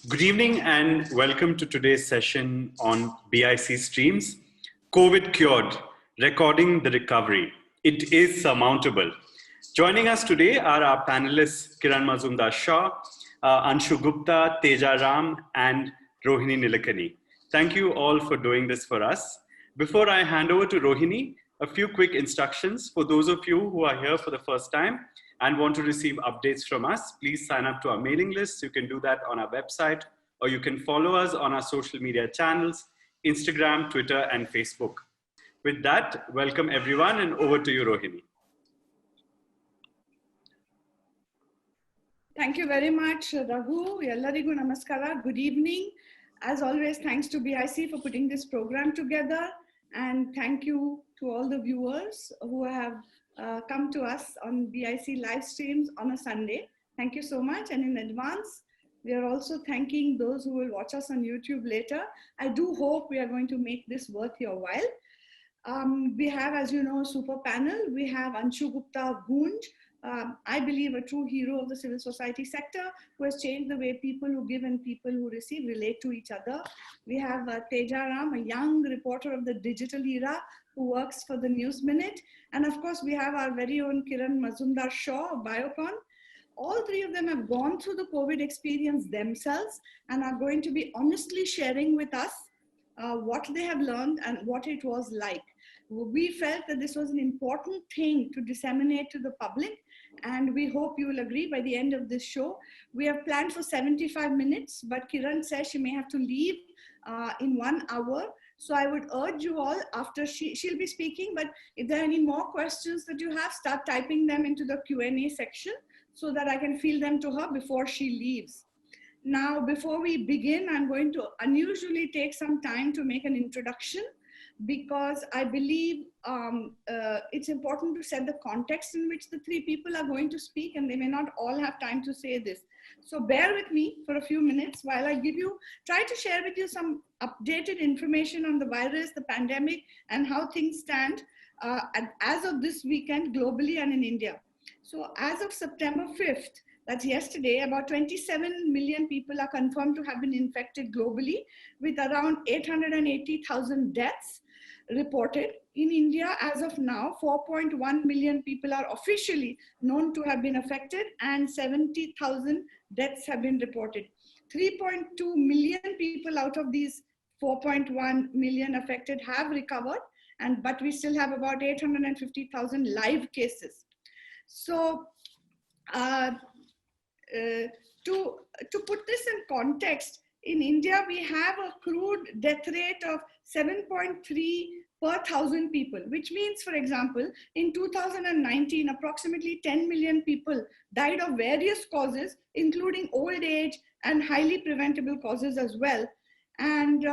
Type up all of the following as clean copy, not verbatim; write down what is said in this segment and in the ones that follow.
Good evening and welcome to today's session on BIC Streams, COVID Cured, Recording the Recovery. It is surmountable. Joining us today are our panelists Kiran Mazumdar-Shaw, Anshu Gupta, Teja Ram, and Rohini Nilekani. Thank you all for doing this for us. Before I hand over to Rohini, a few quick instructions for those of you who are here for the first time and want to receive updates from us. Please sign up to our mailing list. You can do that on our website, or you can follow us on our social media channels, Instagram, Twitter, and Facebook. With that, welcome everyone, and over to you, Rohini. Thank you very much, Raghu. Ellarigu namaskara. Good evening. As always, thanks to BIC for putting this program together. And thank you to all the viewers who have come to us on BIC live streams on a Sunday. Thank you so much. And in advance, we are also thanking those who will watch us on YouTube later. I do hope we are going to make this worth your while. We have, as you know, a super panel. We have Anshu Gupta Gunj, I believe a true hero of the civil society sector, who has changed the way people who give and people who receive relate to each other. We have Teja Ram, a young reporter of the digital era who works for the News Minute. And of course, we have our very own Kiran Mazumdar-Shaw of Biocon. All three of them have gone through the COVID experience themselves and are going to be honestly sharing with us what they have learned and what it was like. We felt that this was an important thing to disseminate to the public, and we hope you will agree by the end of this show. We have planned for 75 minutes, but Kiran says she may have to leave in 1 hour. So I would urge you all, after she'll be speaking, but if there are any more questions that you have, start typing them into the Q&A section so that I can field them to her before she leaves. Now, before we begin, I'm going to unusually take some time to make an introduction, because I believe it's important to set the context in which the three people are going to speak, and they may not all have time to say this. So bear with me for a few minutes while I try to share with you some updated information on the virus, the pandemic, and how things stand as of this weekend globally and in India. So as of September 5th, that's yesterday, about 27 million people are confirmed to have been infected globally, with around 880,000 deaths reported. In India, as of now, 4.1 million people are officially known to have been affected, and 70,000 deaths have been reported. 3.2 million people out of these 4.1 million affected have recovered, but we still have about 850,000 live cases. So, to put this in context, in India, we have a crude death rate of 7.3 per 1,000 people, which means, for example, in 2019, approximately 10 million people died of various causes, including old age and highly preventable causes as well. And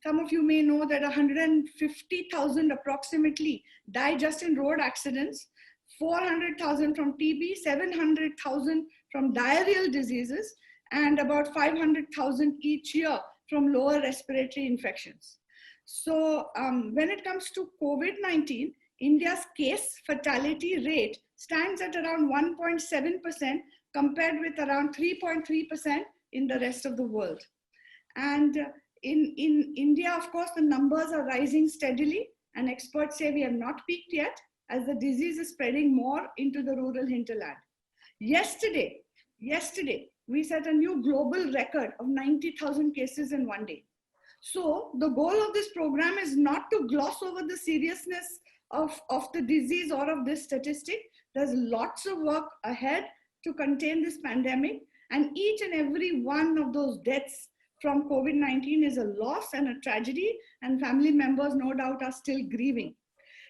some of you may know that 150,000 approximately died just in road accidents, 400,000 from TB, 700,000 from diarrheal diseases, and about 500,000 each year from lower respiratory infections. So when it comes to COVID-19, India's case fatality rate stands at around 1.7% compared with around 3.3% in the rest of the world. And in India, of course, the numbers are rising steadily, and experts say we have not peaked yet, as the disease is spreading more into the rural hinterland. Yesterday, we set a new global record of 90,000 cases in one day. So the goal of this program is not to gloss over the seriousness of the disease or of this statistic. There's lots of work ahead to contain this pandemic, and each and every one of those deaths from COVID-19 is a loss and a tragedy, and family members no doubt are still grieving.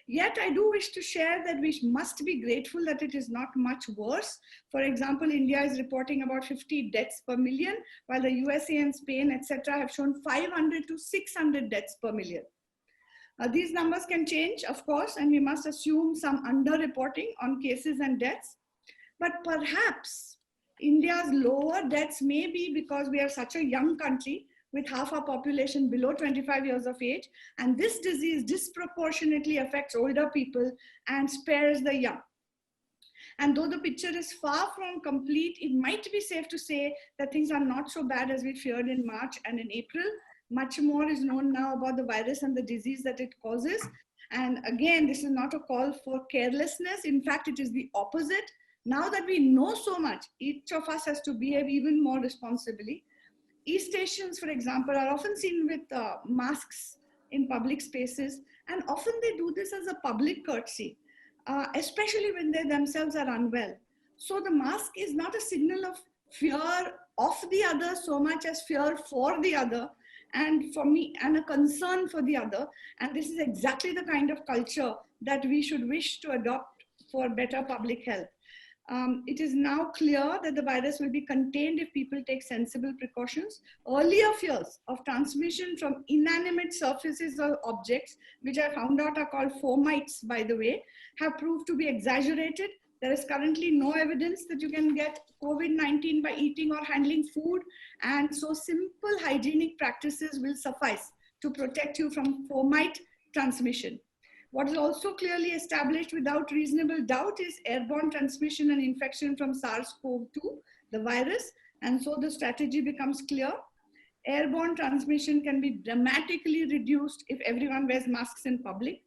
Yet I do wish to share that we must be grateful that it is not much worse. For example, India is reporting about 50 deaths per million, while the USA and Spain, etc., have shown 500 to 600 deaths per million. These numbers can change, of course, and we must assume some underreporting on cases and deaths. But perhaps India's lower deaths may be because we are such a young country with half our population below 25 years of age, and this disease disproportionately affects older people and spares the young. And though the picture is far from complete, it might be safe to say that things are not so bad as we feared in March and in April. Much more is known now about the virus and the disease that it causes. And again, this is not a call for carelessness. In fact, it is the opposite. Now that we know so much, each of us has to behave even more responsibly. E-stations, for example, are often seen with masks in public spaces, and often they do this as a public courtesy, especially when they themselves are unwell. So the mask is not a signal of fear of the other so much as fear for the other, and for me, and a concern for the other. And this is exactly the kind of culture that we should wish to adopt for better public health. It is now clear that the virus will be contained if people take sensible precautions. Earlier fears of transmission from inanimate surfaces or objects, which I found out are called fomites, by the way, have proved to be exaggerated. There is currently no evidence that you can get COVID-19 by eating or handling food, and so simple hygienic practices will suffice to protect you from fomite transmission. What is also clearly established without reasonable doubt is airborne transmission and infection from SARS-CoV-2, the virus, and so the strategy becomes clear. Airborne transmission can be dramatically reduced if everyone wears masks in public.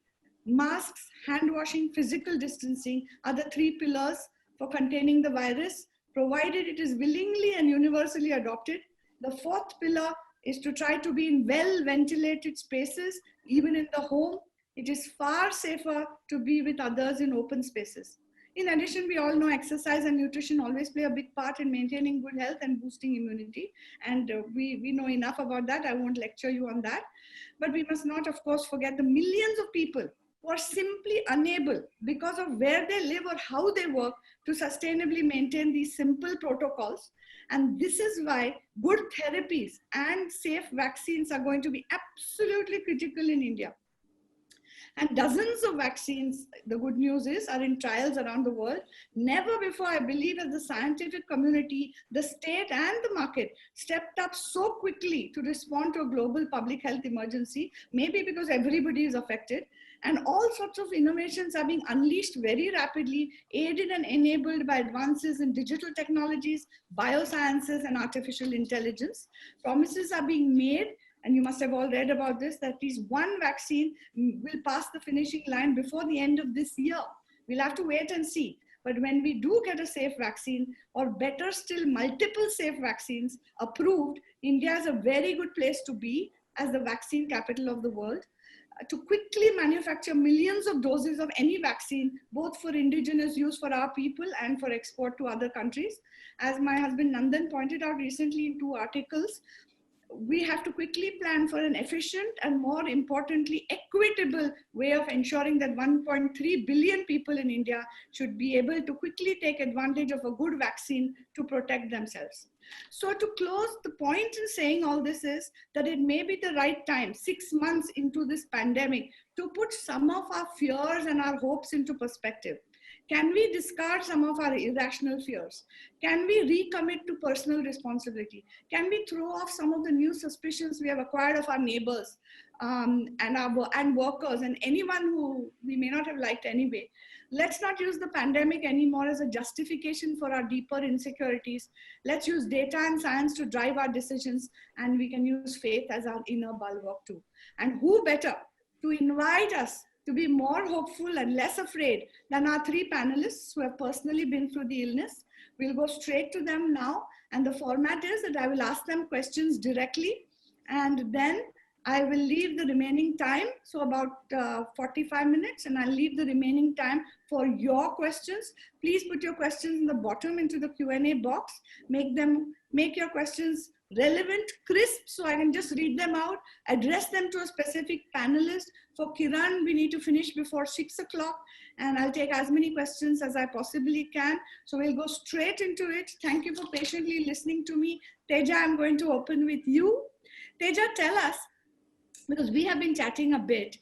Masks, hand washing, physical distancing are the three pillars for containing the virus, provided it is willingly and universally adopted. The fourth pillar is to try to be in well-ventilated spaces, even in the home. It is far safer to be with others in open spaces. In addition, we all know exercise and nutrition always play a big part in maintaining good health and boosting immunity. And we know enough about that. I won't lecture you on that. But we must not, of course, forget the millions of people who are simply unable, because of where they live or how they work, to sustainably maintain these simple protocols. And this is why good therapies and safe vaccines are going to be absolutely critical in India. And dozens of vaccines, the good news is, are in trials around the world. Never before, I believe, as the scientific community, the state and the market stepped up so quickly to respond to a global public health emergency, maybe because everybody is affected. And all sorts of innovations are being unleashed very rapidly, aided and enabled by advances in digital technologies, biosciences, and artificial intelligence. Promises are being made, and you must have all read about this, that at least one vaccine will pass the finishing line before the end of this year. We'll have to wait and see. But when we do get a safe vaccine, or better still, multiple safe vaccines approved, India is a very good place to be as the vaccine capital of the world. To quickly manufacture millions of doses of any vaccine, both for indigenous use for our people and for export to other countries. As my husband Nandan pointed out recently in 2 articles, we have to quickly plan for an efficient and, more importantly, equitable way of ensuring that 1.3 billion people in India should be able to quickly take advantage of a good vaccine to protect themselves. So to close, the point in saying all this is that it may be the right time, 6 months into this pandemic, to put some of our fears and our hopes into perspective. Can we discard some of our irrational fears? Can we recommit to personal responsibility? Can we throw off some of the new suspicions we have acquired of our neighbors and workers and anyone who we may not have liked anyway? Let's not use the pandemic anymore as a justification for our deeper insecurities. Let's use data and science to drive our decisions, and we can use faith as our inner bulwark too. And who better to invite us to be more hopeful and less afraid than our 3 panelists who have personally been through the illness. We'll go straight to them now. And the format is that I will ask them questions directly, and then I will leave the remaining time, so about 45 minutes, and I'll leave the remaining time for your questions. Please put your questions in the bottom into the Q&A box. Make your questions relevant, crisp, so I can just read them out, address them to a specific panelist. For Kiran, we need to finish before 6 o'clock, and I'll take as many questions as I possibly can. So we'll go straight into it. Thank you for patiently listening to me. Teja, I'm going to open with you. Teja, tell us, because we have been chatting a bit,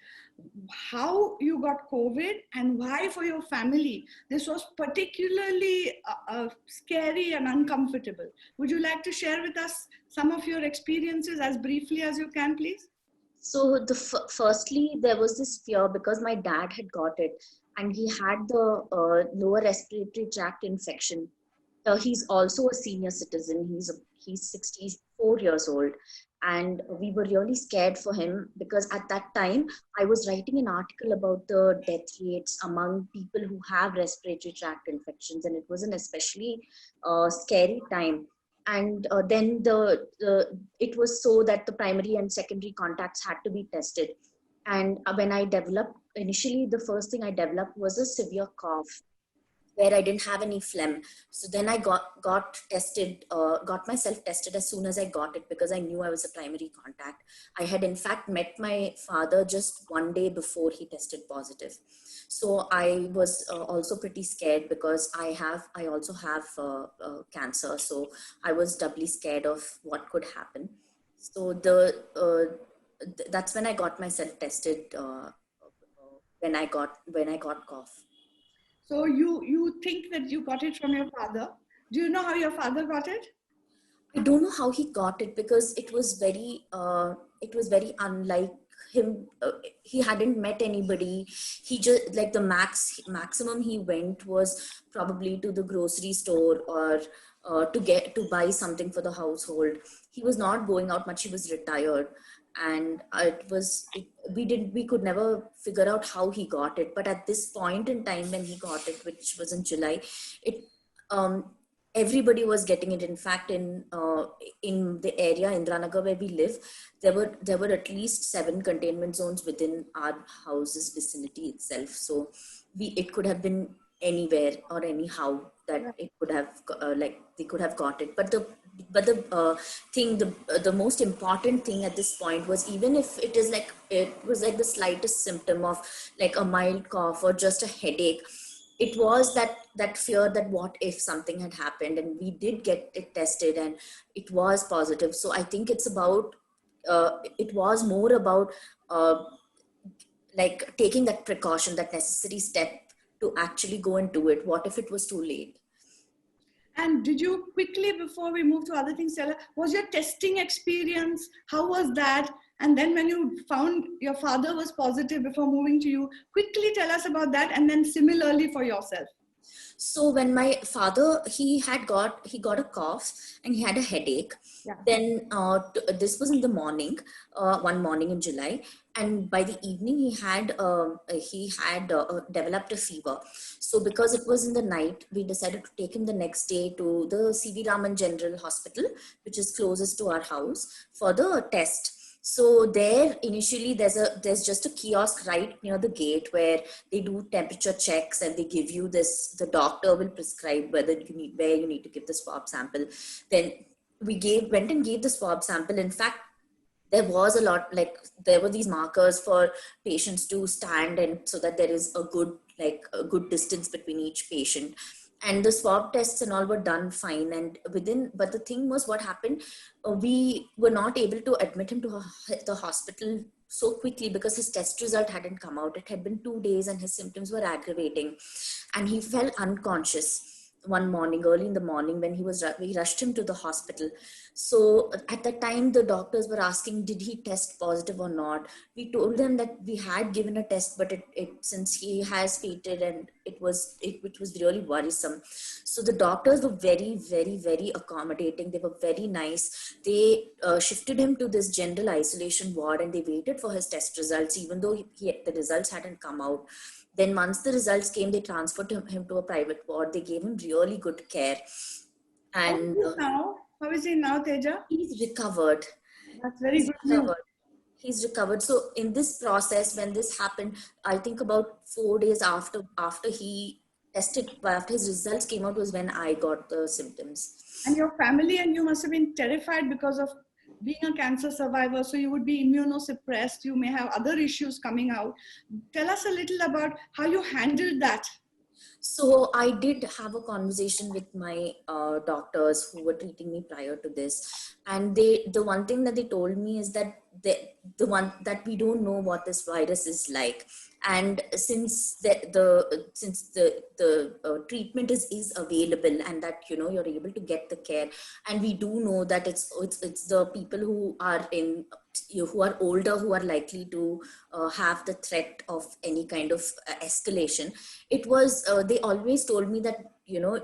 how you got COVID and why for your family this was particularly scary and uncomfortable. Would you like to share with us some of your experiences as briefly as you can, please? So firstly, there was this fear because my dad had got it. and he had the lower respiratory tract infection. He's also a senior citizen. He's 64 years old, and we were really scared for him because at that time I was writing an article about the death rates among people who have respiratory tract infections, and it was an especially scary time. And then it was so that the primary and secondary contacts had to be tested. And when I developed initially, the first thing I developed was a severe cough where I didn't have any phlegm. So then I got tested, got myself tested as soon as I got it because I knew I was a primary contact. I had in fact met my father just one day before he tested positive. So I was also pretty scared because I also have cancer. So I was doubly scared of what could happen. So that's when I got myself tested when I got cough. So you think that you got it from your father? Do you know how your father got it? I don't know how he got it because it was very unlike him. He hadn't met anybody. He just like the maximum he went was probably to the grocery store or to buy something for the household. He was not going out much. He was retired, and we could never figure out how he got it. But at this point in time when he got it, which was in July, it um, everybody was getting it. In fact, in the area Indranagar where we live, there were at least 7 containment zones within our house's vicinity itself. So it could have been anywhere or anyhow that it could have they could have got it. But the most important thing at this point was, even if it was like the slightest symptom of like a mild cough or just a headache, it was that fear that what if something had happened. And we did get it tested and it was positive. So I think it was more about like taking that precaution, that necessary step to actually go and do it. What if it was too late? And did you quickly, before we move to other things, tell us, was your testing experience, how was that? And then when you found your father was positive before moving to you, quickly tell us about that, and then similarly for yourself. So when my father, he got a cough and he had a headache. Yeah. Then this was in the morning, one morning in July, and by the evening he had developed a fever. So because it was in the night, we decided to take him the next day to the C.V. Raman General Hospital, which is closest to our house, for the test. So there initially there's just a kiosk right near the gate where they do temperature checks, and they give you this, the doctor will prescribe where you need to give the swab sample. Then we went and gave the swab sample. In fact, there was there were these markers for patients to stand, and so that there is a good distance between each patient. And the swab tests and all were done fine. And but the thing was, what happened, we were not able to admit him to the hospital so quickly because his test result hadn't come out. It had been 2 days and his symptoms were aggravating, and he fell unconscious one morning, early in the morning, when we rushed him to the hospital. So at that time, the doctors were asking, did he test positive or not? We told them that we had given a test, but since he has fainted, and it was really worrisome. So the doctors were very, very, very accommodating. They were very nice. They shifted him to this general isolation ward, and they waited for his test results, even though the results hadn't come out. Then once the results came, they transferred him to a private ward. They gave him really good care. And how is he now, Teja? He's recovered. That's very good news. He's recovered. So in this process, when this happened, I think about 4 days after he tested, after his results came out, was when I got the symptoms. And your family and you must have been terrified because of being a cancer survivor. So you would be immunosuppressed. You may have other issues coming out. Tell us a little about how you handled that. So I did have a conversation with my doctors who were treating me prior to this, and the one thing that they told me is that the one that we don't know what this virus is like, and since the treatment is available, and that you're able to get the care, and we do know that it's the people who are who are older who are likely to have the threat of any kind of escalation. It was they always told me that you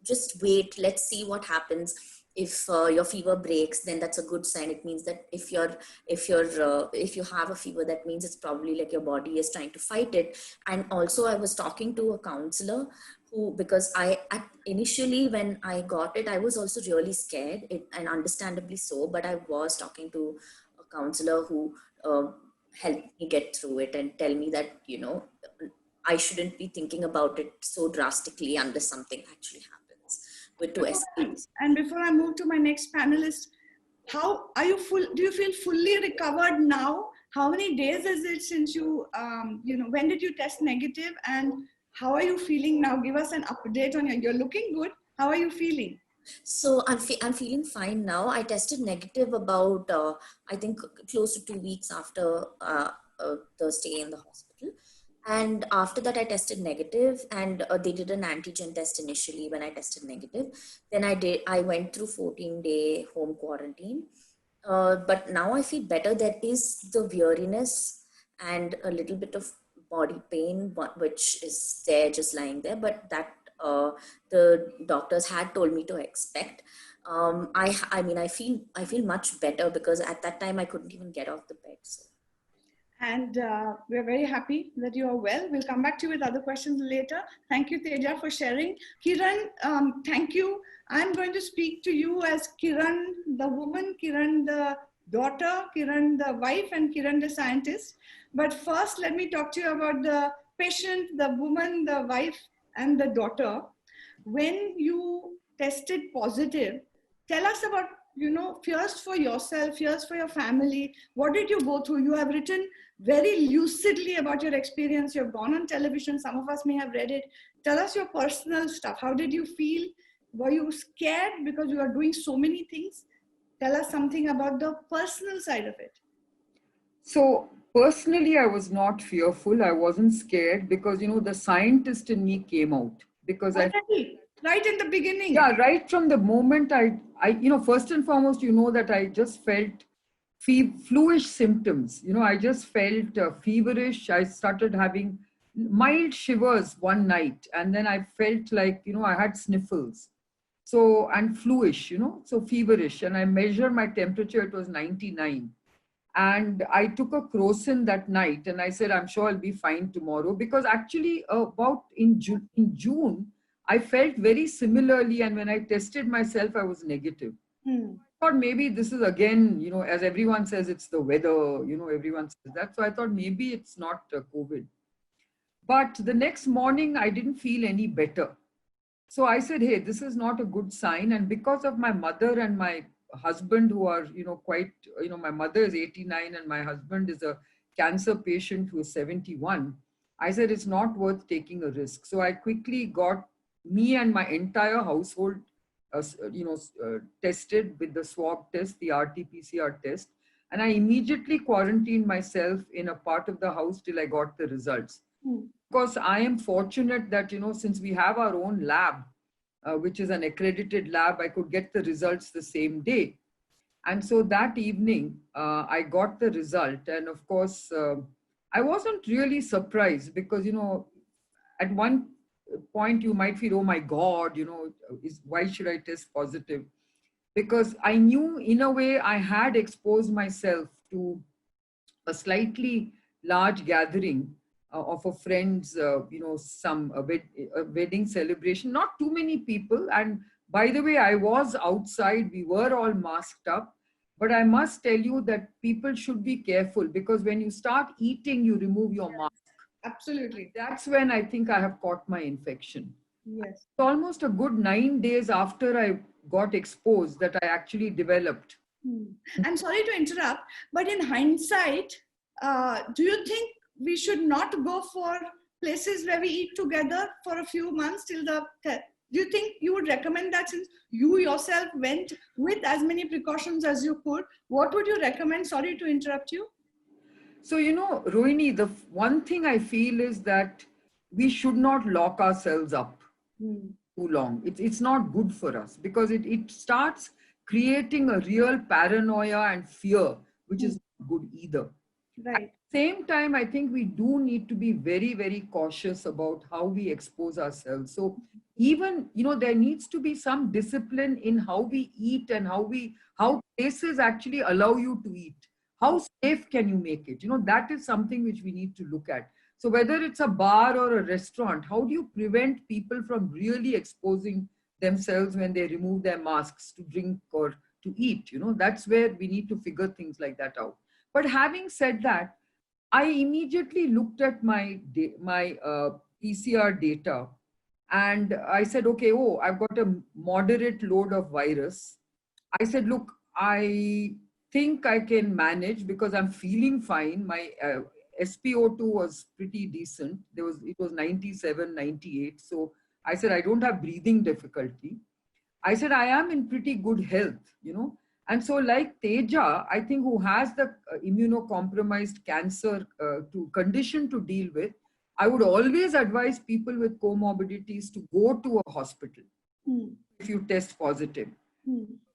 just wait, let's see what happens. If your fever breaks, then that's a good sign. It means that if you have a fever, that means it's probably like your body is trying to fight it. And also I was talking to a counselor who, because initially when I got it, I was also really scared, and understandably so, but I was talking to a counselor who helped me get through it and tell me that I shouldn't be thinking about it so drastically unless something actually happens with 2S. And before I move to my next panelist, how are you do you feel fully recovered now? How many days is it since when did you test negative, and how are you feeling now? Give us an update on you're looking good. How are you feeling? So I'm feeling fine now. I tested negative about, I think close to 2 weeks after the stay in the hospital. And after that, I tested negative, and they did an antigen test initially when I tested negative. Then I went through 14-day home quarantine. But now I feel better. There is the weariness and a little bit of body pain, which is there just lying there, but that the doctors had told me to expect. I mean, I feel much better, because at that time I couldn't even get off the bed. So. And we're very happy that you are well. We'll come back to you with other questions later. Thank you, Teja, for sharing. Kiran, thank you. I'm going to speak to you as Kiran, the woman, Kiran, the daughter, Kiran, the wife, and Kiran, the scientist. But first, let me talk to you about the patient, the woman, the wife, and the daughter. When you tested positive, tell us about, fears for yourself, fears for your family. What did you go through? You have written very lucidly about your experience. You've gone on television. Some of us may have read it. Tell us your personal stuff. How did you feel? Were you scared because you are doing so many things? Tell us something about the personal side of it. So personally, I was not fearful. I wasn't scared because, the scientist in me came out. Because right in the beginning. Yeah, right from the moment I first and foremost, that I just felt fluish symptoms. I just felt feverish. I started having mild shivers one night, and then I felt like, I had sniffles. So, and fluish, so feverish. And I measured my temperature, it was 99. And I took a Crocin that night, and I said, I'm sure I'll be fine tomorrow. Because actually about in June, I felt very similarly. And when I tested myself, I was negative. I thought maybe this is again, as everyone says, it's the weather, everyone says that. So I thought maybe it's not COVID. But the next morning, I didn't feel any better. So I said, hey, this is not a good sign. And because of my mother and my husband, who are, quite, my mother is 89 and my husband is a cancer patient who is 71. I said, it's not worth taking a risk. So I quickly got me and my entire household, tested with the swab test, the RT-PCR test. And I immediately quarantined myself in a part of the house till I got the results. Because I am fortunate that, since we have our own lab, which is an accredited lab, I could get the results the same day. And so that evening, I got the result. And of course, I wasn't really surprised because, at one point you might feel, oh my God, why should I test positive? Because I knew in a way I had exposed myself to a slightly large gathering of a friend's, some a wedding celebration, not too many people. And by the way, I was outside, we were all masked up. But I must tell you that people should be careful, because when you start eating, you remove your mask. Absolutely. That's when I think I have caught my infection. Yes. It's almost a good 9 days after I got exposed that I actually developed. I'm sorry to interrupt, but in hindsight, do you think we should not go for places where we eat together for a few months till the test. Do you think you would recommend that, since you yourself went with as many precautions as you could? What would you recommend? Sorry to interrupt you. So, Rohini, the one thing I feel is that we should not lock ourselves up too long. It's not good for us, because it starts creating a real paranoia and fear, which is not good either. Right. Same time, I think we do need to be very, very cautious about how we expose ourselves. So even, there needs to be some discipline in how we eat and how places actually allow you to eat. How safe can you make it? That is something which we need to look at. So whether it's a bar or a restaurant, how do you prevent people from really exposing themselves when they remove their masks to drink or to eat? That's where we need to figure things like that out. But having said that, I immediately looked at my PCR data, and I said, okay, I've got a moderate load of virus. I said, look, I think I can manage because I'm feeling fine. My SpO2 was pretty decent. It was 97, 98. So I said, I don't have breathing difficulty. I said, I am in pretty good health, And so like Teja, I think, who has the immunocompromised cancer condition to deal with, I would always advise people with comorbidities to go to a hospital if you test positive.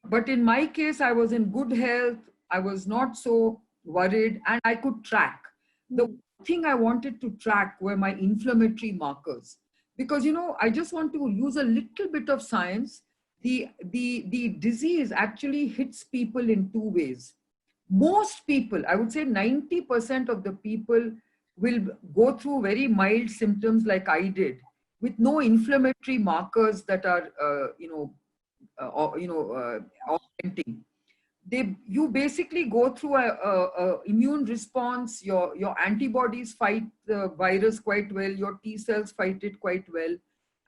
But in my case, I was in good health. I was not so worried, and I could track. The thing I wanted to track were my inflammatory markers, because, I just want to use a little bit of science. The disease actually hits people in two ways. Most people, I would say 90% of the people, will go through very mild symptoms like I did, with no inflammatory markers that are, augmenting. You basically go through a immune response. Your antibodies fight the virus quite well. Your T cells fight it quite well.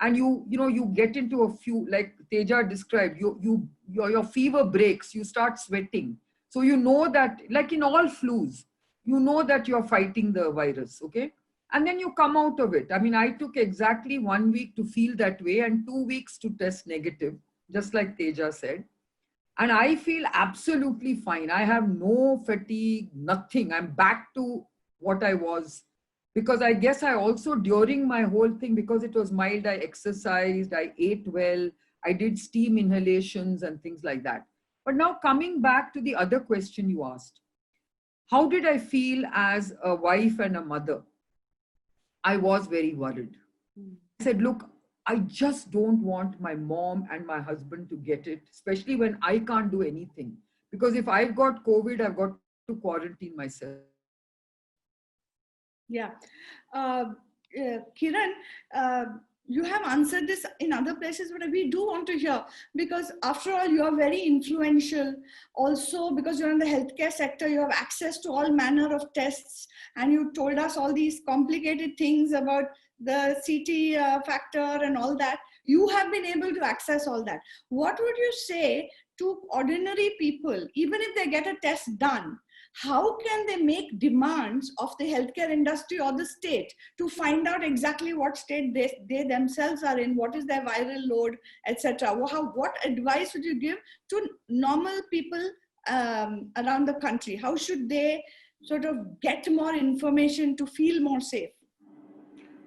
And you get into a few, like Teja described, your fever breaks, you start sweating. So you know that, like in all flus, you know that you're fighting the virus, okay? And then you come out of it. I mean, I took exactly 1 week to feel that way and 2 weeks to test negative, just like Teja said. And I feel absolutely fine. I have no fatigue, nothing. I'm back to what I was. Because I guess I also, during my whole thing, because it was mild, I exercised, I ate well, I did steam inhalations and things like that. But now coming back to the other question you asked, how did I feel as a wife and a mother? I was very worried. I said, look, I just don't want my mom and my husband to get it, especially when I can't do anything. Because if I've got COVID, I've got to quarantine myself. Yeah. Kiran, you have answered this in other places, but we do want to hear, because after all, you are very influential. Also, because you're in the healthcare sector, you have access to all manner of tests, and you told us all these complicated things about the CT factor and all that. You have been able to access all that. What would you say to ordinary people, even if they get a test done? How can they make demands of the healthcare industry or the state to find out exactly what state they themselves are in, what is their viral load, etc.? What advice would you give to normal people around the country? How should they sort of get more information to feel more safe?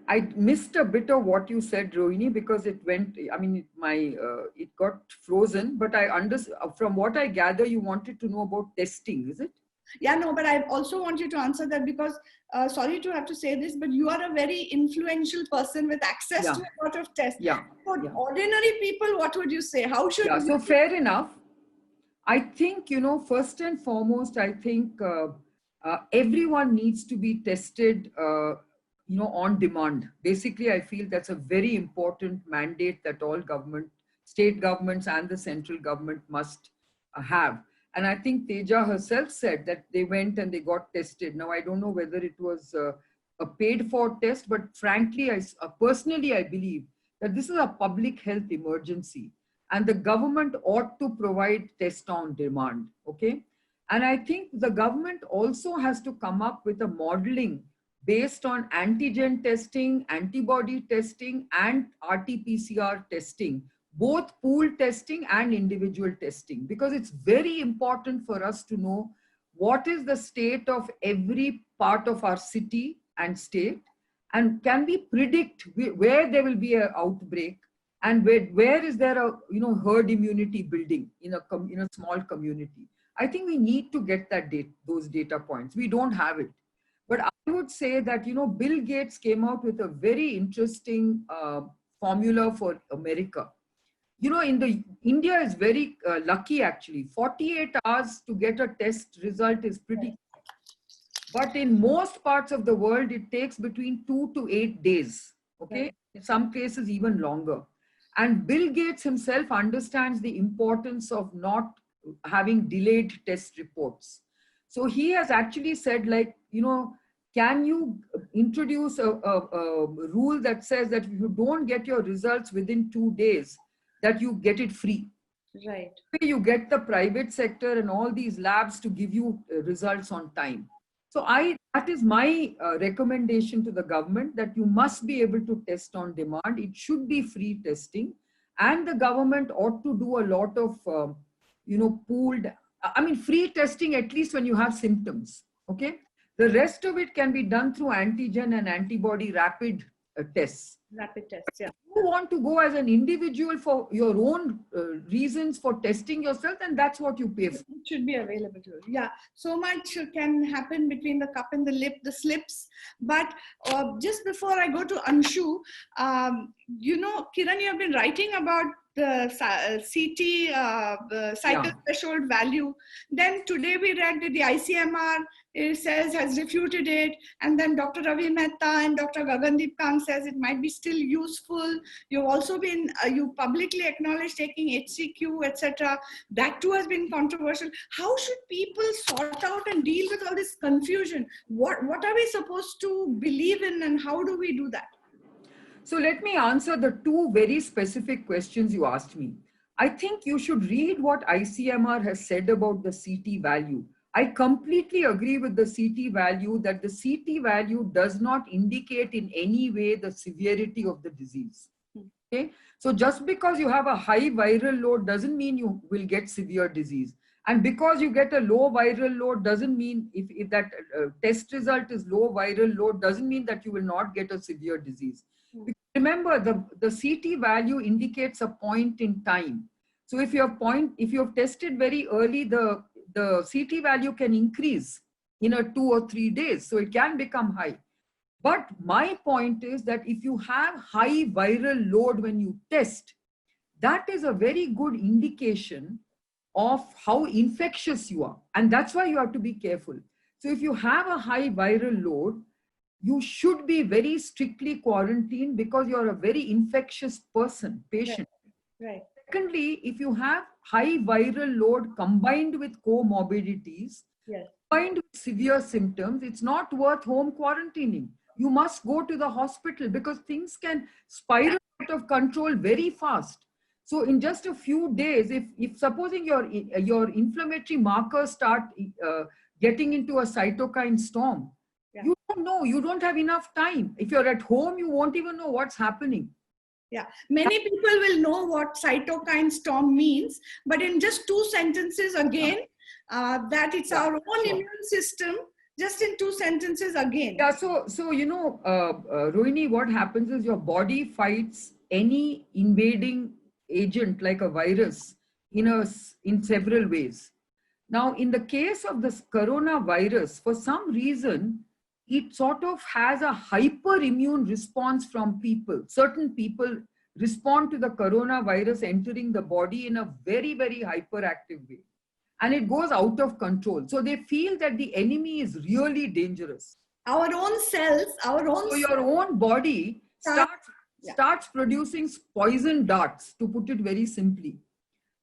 I missed a bit of what you said, Rohini, because it went, I mean, it got frozen, but I understand, from what I gather, you wanted to know about testing, is it? Yeah, no, but I also want you to answer that, because, sorry to have to say this, but you are a very influential person with access to a lot of tests. For ordinary people, what would you say? How should you? So fair enough. I think, first and foremost, I think everyone needs to be tested, on demand. Basically, I feel that's a very important mandate that all state governments and the central government must have. And I think Teja herself said that they went and they got tested. Now, I don't know whether it was a paid for test, but frankly, personally, I believe that this is a public health emergency and the government ought to provide tests on demand, okay? And I think the government also has to come up with a modeling based on antigen testing, antibody testing, and RT-PCR testing, both pool testing and individual testing, because it's very important for us to know what is the state of every part of our city and state, and can we predict where there will be an outbreak, and where is there a herd immunity building in a small community. I think we need to get those data points. We don't have it. But I would say that, Bill Gates came out with a very interesting formula for America. India is very lucky actually. 48 hours to get a test result is pretty. But in most parts of the world, it takes between 2 to 8 days. Okay. Right. In some cases, even longer. And Bill Gates himself understands the importance of not having delayed test reports. So he has actually said, like, can you introduce a rule that says that if you don't get your results within 2 days, that you get it free. Right. You get the private sector and all these labs to give you results on time. So that is my recommendation to the government, that you must be able to test on demand. It should be free testing, and the government ought to do a lot of, pooled, free testing, at least when you have symptoms. Okay. The rest of it can be done through antigen and antibody rapid tests. Rapid tests, yeah. You want to go as an individual for your own reasons for testing yourself, and that's what you pay for. It should be available to you. Yeah, so much can happen between the cup and the lip, the slips. But just before I go to Anshu, Kiran, you have been writing about the CT cycle threshold value. Then today we read that the ICMR has refuted it, and then Dr. Ravi Mehta and Dr. Gagandeep Kang says it might be still useful. You've also been, you publicly acknowledged taking HCQ, etc. That too has been controversial. How should people sort out and deal with all this confusion? What are we supposed to believe in, and how do we do that? So let me answer the two very specific questions you asked me. I think you should read what ICMR has said about the CT value. I completely agree with the CT value, that the CT value does not indicate in any way the severity of the disease. Okay? So just because you have a high viral load doesn't mean you will get severe disease. And because you get a low viral load doesn't mean, if that test result is low viral load, doesn't mean that you will not get a severe disease. Remember, the CT value indicates a point in time. So if you have tested very early, the CT value can increase in 2 or 3 days. So it can become high. But my point is that if you have high viral load when you test, that is a very good indication of how infectious you are. And that's why you have to be careful. So if you have a high viral load, you should be very strictly quarantined because you're a very infectious patient. Right. Secondly, if you have high viral load combined with comorbidities, combined with severe symptoms, it's not worth home quarantining. You must go to the hospital because things can spiral out of control very fast. So in just a few days, if supposing your inflammatory markers start getting into a cytokine storm, you don't know, you don't have enough time. If you're at home, you won't even know what's happening. Yeah, many people will know what cytokine storm means, but in just 2 sentences again, that it's our own immune system, just in 2 sentences again. Yeah, so Rohini, what happens is your body fights any invading agent like a virus in several ways. Now, in the case of this coronavirus, for some reason, it sort of has a hyperimmune response from people. Certain people respond to the coronavirus entering the body in a very, very hyperactive way. And it goes out of control. So they feel that the enemy is really dangerous. Our own cells, So your own body starts producing poison darts, to put it very simply.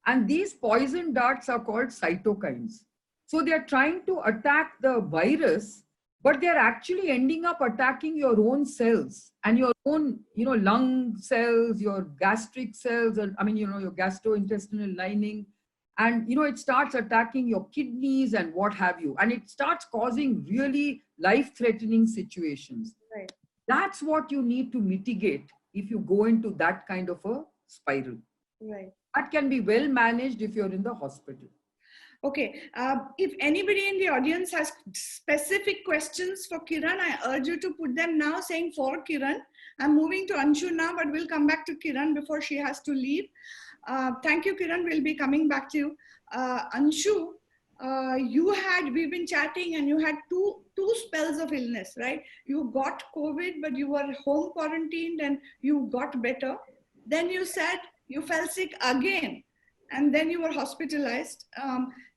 And these poison darts are called cytokines. So they're trying to attack the virus, but they're actually ending up attacking your own cells and your own, lung cells, your gastric cells, your gastrointestinal lining, and it starts attacking your kidneys and what have you, and it starts causing really life-threatening situations. Right. That's what you need to mitigate if you go into that kind of a spiral. Right. That can be well managed if you're in the hospital. Okay. If anybody in the audience has specific questions for Kiran, I urge you to put them now, saying for Kiran. I'm moving to Anshu now, but we'll come back to Kiran before she has to leave. Thank you, Kiran. We'll be coming back to you. Anshu, we've been chatting and you had two spells of illness, right? You got COVID, but you were home quarantined and you got better. Then you said you fell sick again and then you were hospitalized.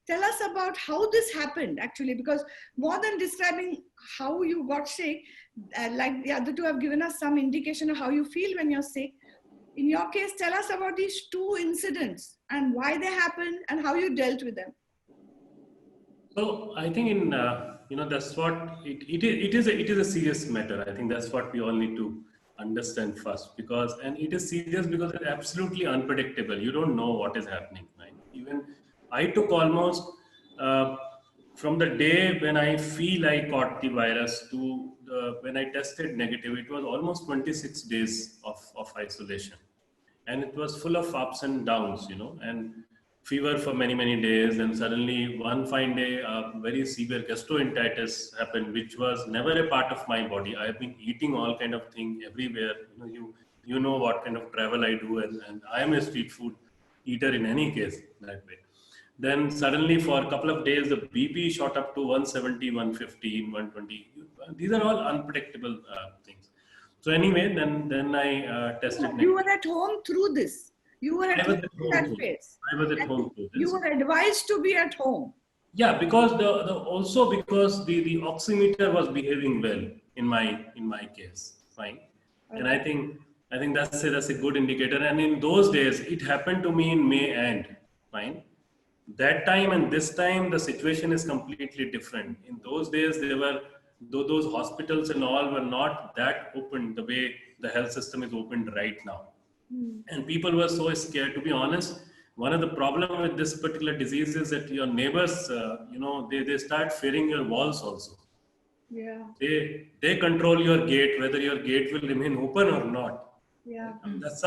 Tell us about how this happened actually, because more than describing how you got sick, like the other two have given us some indication of how you feel when you're sick. In your case, tell us about these two incidents and why they happened and how you dealt with them. So I think in that's what it is a serious matter. I think that's what we all need to understand first, and it is serious because it's absolutely unpredictable. You don't know what is happening, right? Even I took almost from the day when I feel I caught the virus to when I tested negative, it was almost 26 days of isolation. And it was full of ups and downs, and fever for many, many days. And suddenly one fine day, a very severe gastroenteritis happened, which was never a part of my body. I have been eating all kind of thing everywhere. You know what kind of travel I do, and I am a street food eater in any case that way. Then suddenly for a couple of days, the BP shot up to 170, 115, 120. These are all unpredictable things. So anyway, then I tested negative. You were at home through this. You were at home through that phase. I was at home through this. You were advised to be at home. Yeah, because also because the oximeter was behaving well in my case, fine. Okay. And I think that's a good indicator. And in those days, it happened to me in May end, fine. That time and this time, the situation is completely different. In those days, those hospitals and all were not that open the way the health system is opened right now. And people were so scared. To be honest, one of the problems with this particular disease is that your neighbors, they start fearing your walls also. Yeah. They control your gate, whether your gate will remain open or not. Yeah. That's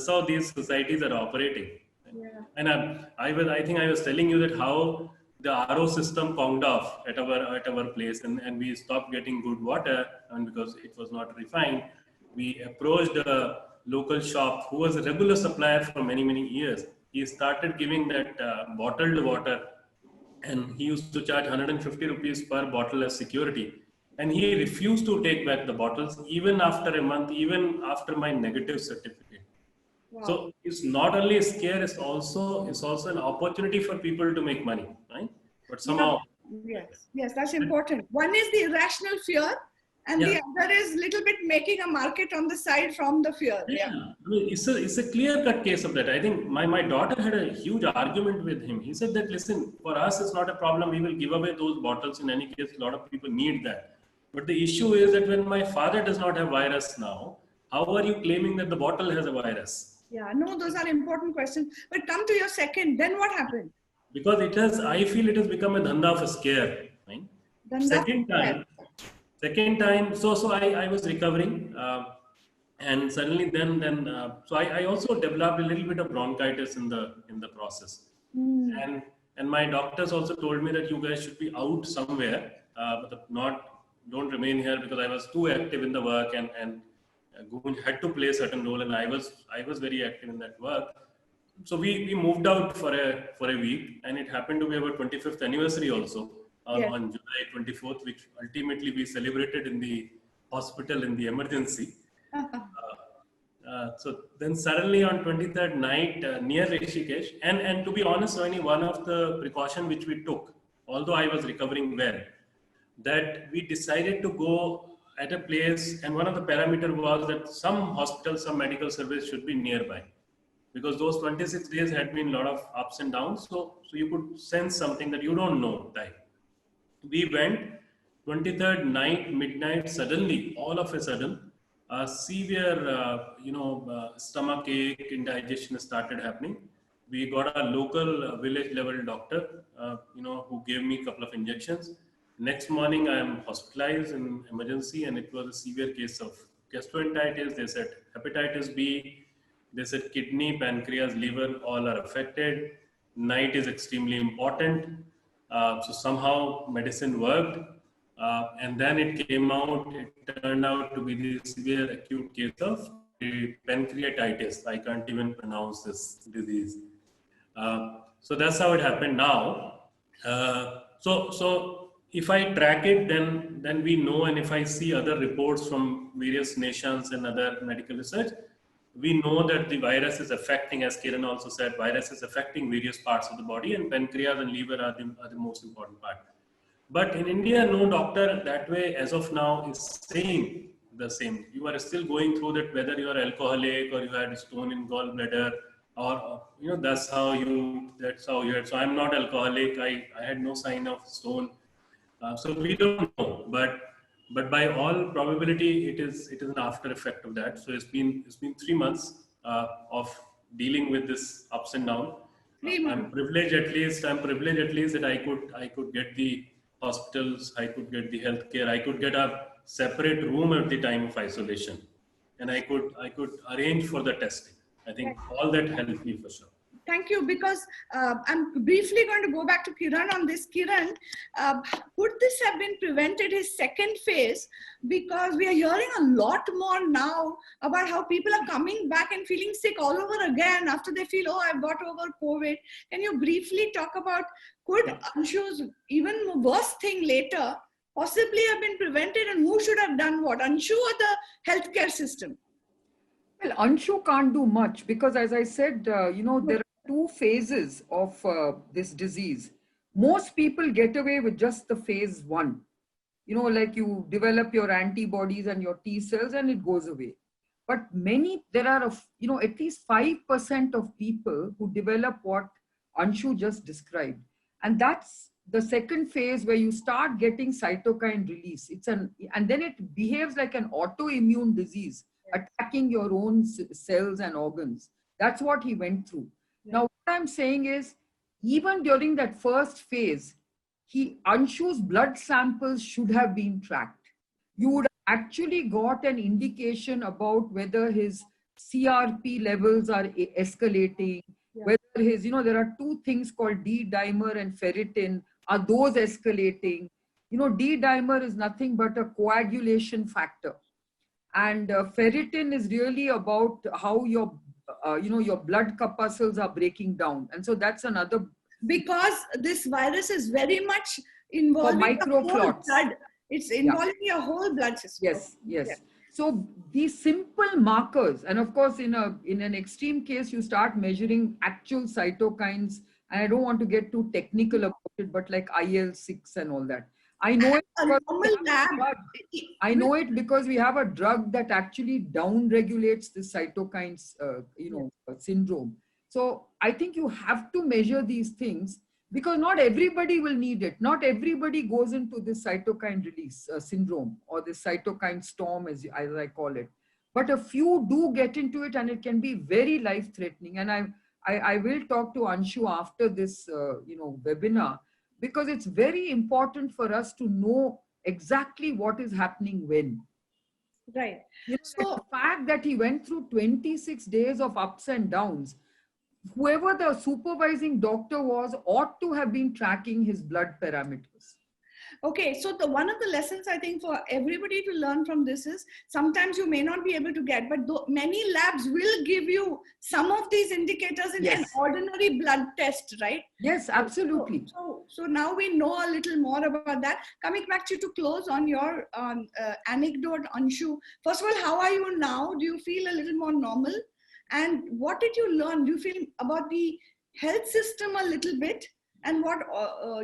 how these societies are operating. Yeah. And I think I was telling you that how the RO system conked off at our place, and we stopped getting good water, and because it was not refined, we approached a local shop who was a regular supplier for many, many years. He started giving that bottled water, and he used to charge 150 rupees per bottle as security. And he refused to take back the bottles even after a month, even after my negative certificate. Wow. So it's not only a scare, it's also an opportunity for people to make money, right? But somehow... Yes, that's important. One is the irrational fear, and the other is little bit making a market on the side from the fear. Yeah. I mean, it's a clear-cut case of that. I think my daughter had a huge argument with him. He said that, listen, for us, it's not a problem. We will give away those bottles. In any case, a lot of people need that. But the issue is that when my father does not have virus now, how are you claiming that the bottle has a virus? Yeah, no, those are important questions. But come to your second, then what happened? Because I feel it has become a dhanda of a scare. Right? Second time, so I was recovering, and suddenly so I also developed a little bit of bronchitis in the process. And my doctors also told me that you guys should be out somewhere, but don't remain here, because I was too active in the work and had to play a certain role, and I was very active in that work. So we moved out for a week, and it happened to be our 25th anniversary also on July 24th, which ultimately we celebrated in the hospital in the emergency. So then suddenly on 23rd night near Rishikesh, and to be honest, only one of the precaution which we took, although I was recovering well, that we decided to go at a place, and one of the parameter was that some hospital, some medical service should be nearby, because those 26 days had been a lot of ups and downs. So you could sense something that you don't know. Right? We went 23rd night, midnight, suddenly, all of a sudden, severe, stomach ache, indigestion started happening. we got a local village level doctor, who gave me a couple of injections. Next morning, I am hospitalized in emergency, and it was a severe case of gastroenteritis. They said hepatitis B. They said kidney, pancreas, liver, all are affected. Night is extremely important. So somehow medicine worked. And then it came out, it turned out to be the severe acute case of pancreatitis. I can't even pronounce this disease. So that's how it happened now. So if I track it, then we know, and if I see other reports from various nations and other medical research, we know that the virus is affecting, as Kiran also said, virus is affecting various parts of the body, and pancreas and liver are the most important part. But in India, no doctor that way as of now is saying the same. You are still going through that, whether you are alcoholic or you had a stone in gallbladder, or that's how you had. So I'm not alcoholic. I had no sign of stone. So we don't know, but by all probability, it is an after effect of that. So it's been 3 months of dealing with this ups and downs. I'm privileged at least that I could get the hospitals, I could get the healthcare, I could get a separate room at the time of isolation, and I could arrange for the testing. I think all that helped me for sure. Thank you, because I'm briefly going to go back to Kiran on this. Kiran, would this have been prevented, his second phase? Because we are hearing a lot more now about how people are coming back and feeling sick all over again after they feel, oh, I've got over COVID. Can you briefly talk about, could Anshu's even worse thing later possibly have been prevented, and who should have done what, Anshu or the healthcare system? Well, Anshu can't do much because, as I said, there are 2 phases of this disease. Most people get away with just the phase 1. Like you develop your antibodies and your T cells and it goes away. But there are, at least 5% of people who develop what Anshu just described. And that's the second phase where you start getting cytokine release. And then it behaves like an autoimmune disease, attacking your own cells and organs. That's what he went through. Now, what I'm saying is, even during that first phase, Anshu's blood samples should have been tracked. You would have actually got an indication about whether his CRP levels are escalating, whether his, there are 2 things called D-dimer and ferritin. Are those escalating? D-dimer is nothing but a coagulation factor. And ferritin is really about how your blood corpuscles are breaking down. And so that's another. Because this virus is very much involving microclots. Blood. It's involving your whole blood system. Yes. So these simple markers, and of course, in an extreme case, you start measuring actual cytokines. And I don't want to get too technical about it, but like IL-6 and all that. I know it because we have a drug that actually down-regulates the cytokines, syndrome. So I think you have to measure these things because not everybody will need it. Not everybody goes into this cytokine release syndrome or this cytokine storm, as I call it. But a few do get into it, and it can be very life-threatening. And I will talk to Anshu after this, webinar, because it's very important for us to know exactly what is happening when. Right. So the fact that he went through 26 days of ups and downs, whoever the supervising doctor was ought to have been tracking his blood parameters. Okay, so one of the lessons I think for everybody to learn from this is sometimes you may not be able to get, but many labs will give you some of these indicators in an ordinary blood test, right? Yes, absolutely. So now we know a little more about that. Coming back to you to close on your anecdote, Anshu. First of all, how are you now? Do you feel a little more normal? And what did you learn? Do you feel about the health system a little bit? And what,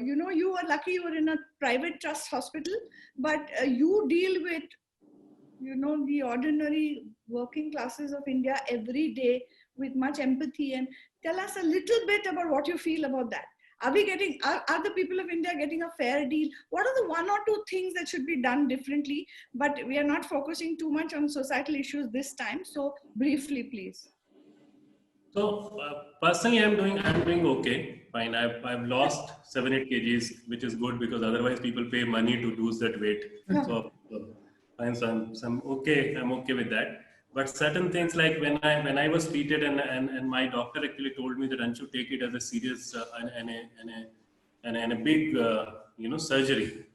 you were lucky you were in a private trust hospital, but you deal with, the ordinary working classes of India every day with much empathy. And tell us a little bit about what you feel about that. Are the people of India getting a fair deal? What are the 1 or 2 things that should be done differently? But we are not focusing too much on societal issues this time. So briefly, please. So personally, I'm doing okay. Fine. I've lost 7-8 kgs, which is good because otherwise people pay money to lose that weight. Yeah. So fine. So I'm okay. I'm okay with that. But certain things like when I was treated and my doctor actually told me that I should take it as a serious and a big surgery.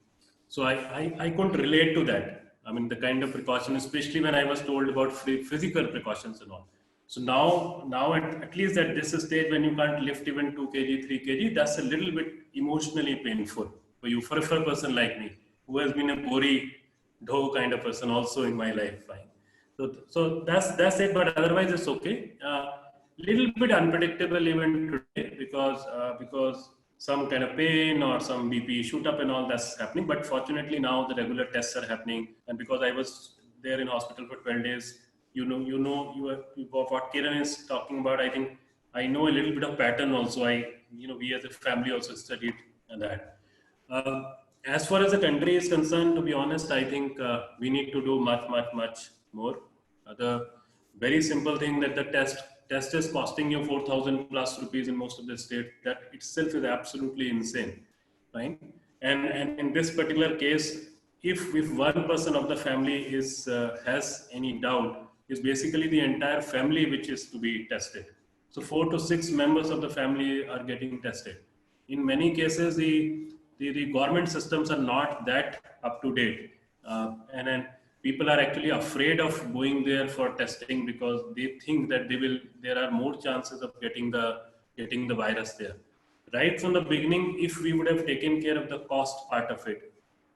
So I couldn't relate to that. I mean, the kind of precaution, especially when I was told about physical precautions and all. So now at least at this stage, when you can't lift even 2 kg, 3 kg, that's a little bit emotionally painful for you, for a person like me, who has been a Bori Dho kind of person also in my life. Fine. So that's it. But otherwise, it's okay. Little bit unpredictable even today because some kind of pain or some BP shoot up and all that's happening. But fortunately now the regular tests are happening, and because I was there in hospital for 12 days, what Kiran is talking about. I think I know a little bit of pattern also. We as a family also studied that. As far as the country is concerned, to be honest, I think we need to do much more. The very simple thing that the test is costing you 4,000 plus rupees in most of the state. That itself is absolutely insane, right? And in this particular case, if one person of the family has any doubt, is basically the entire family which is to be tested. So 4 to 6 members of the family are getting tested. In many cases, the government systems are not that up to date, and then people are actually afraid of going there for testing because they think that there are more chances of getting the virus there. Right from the beginning, if we would have taken care of the cost part of it,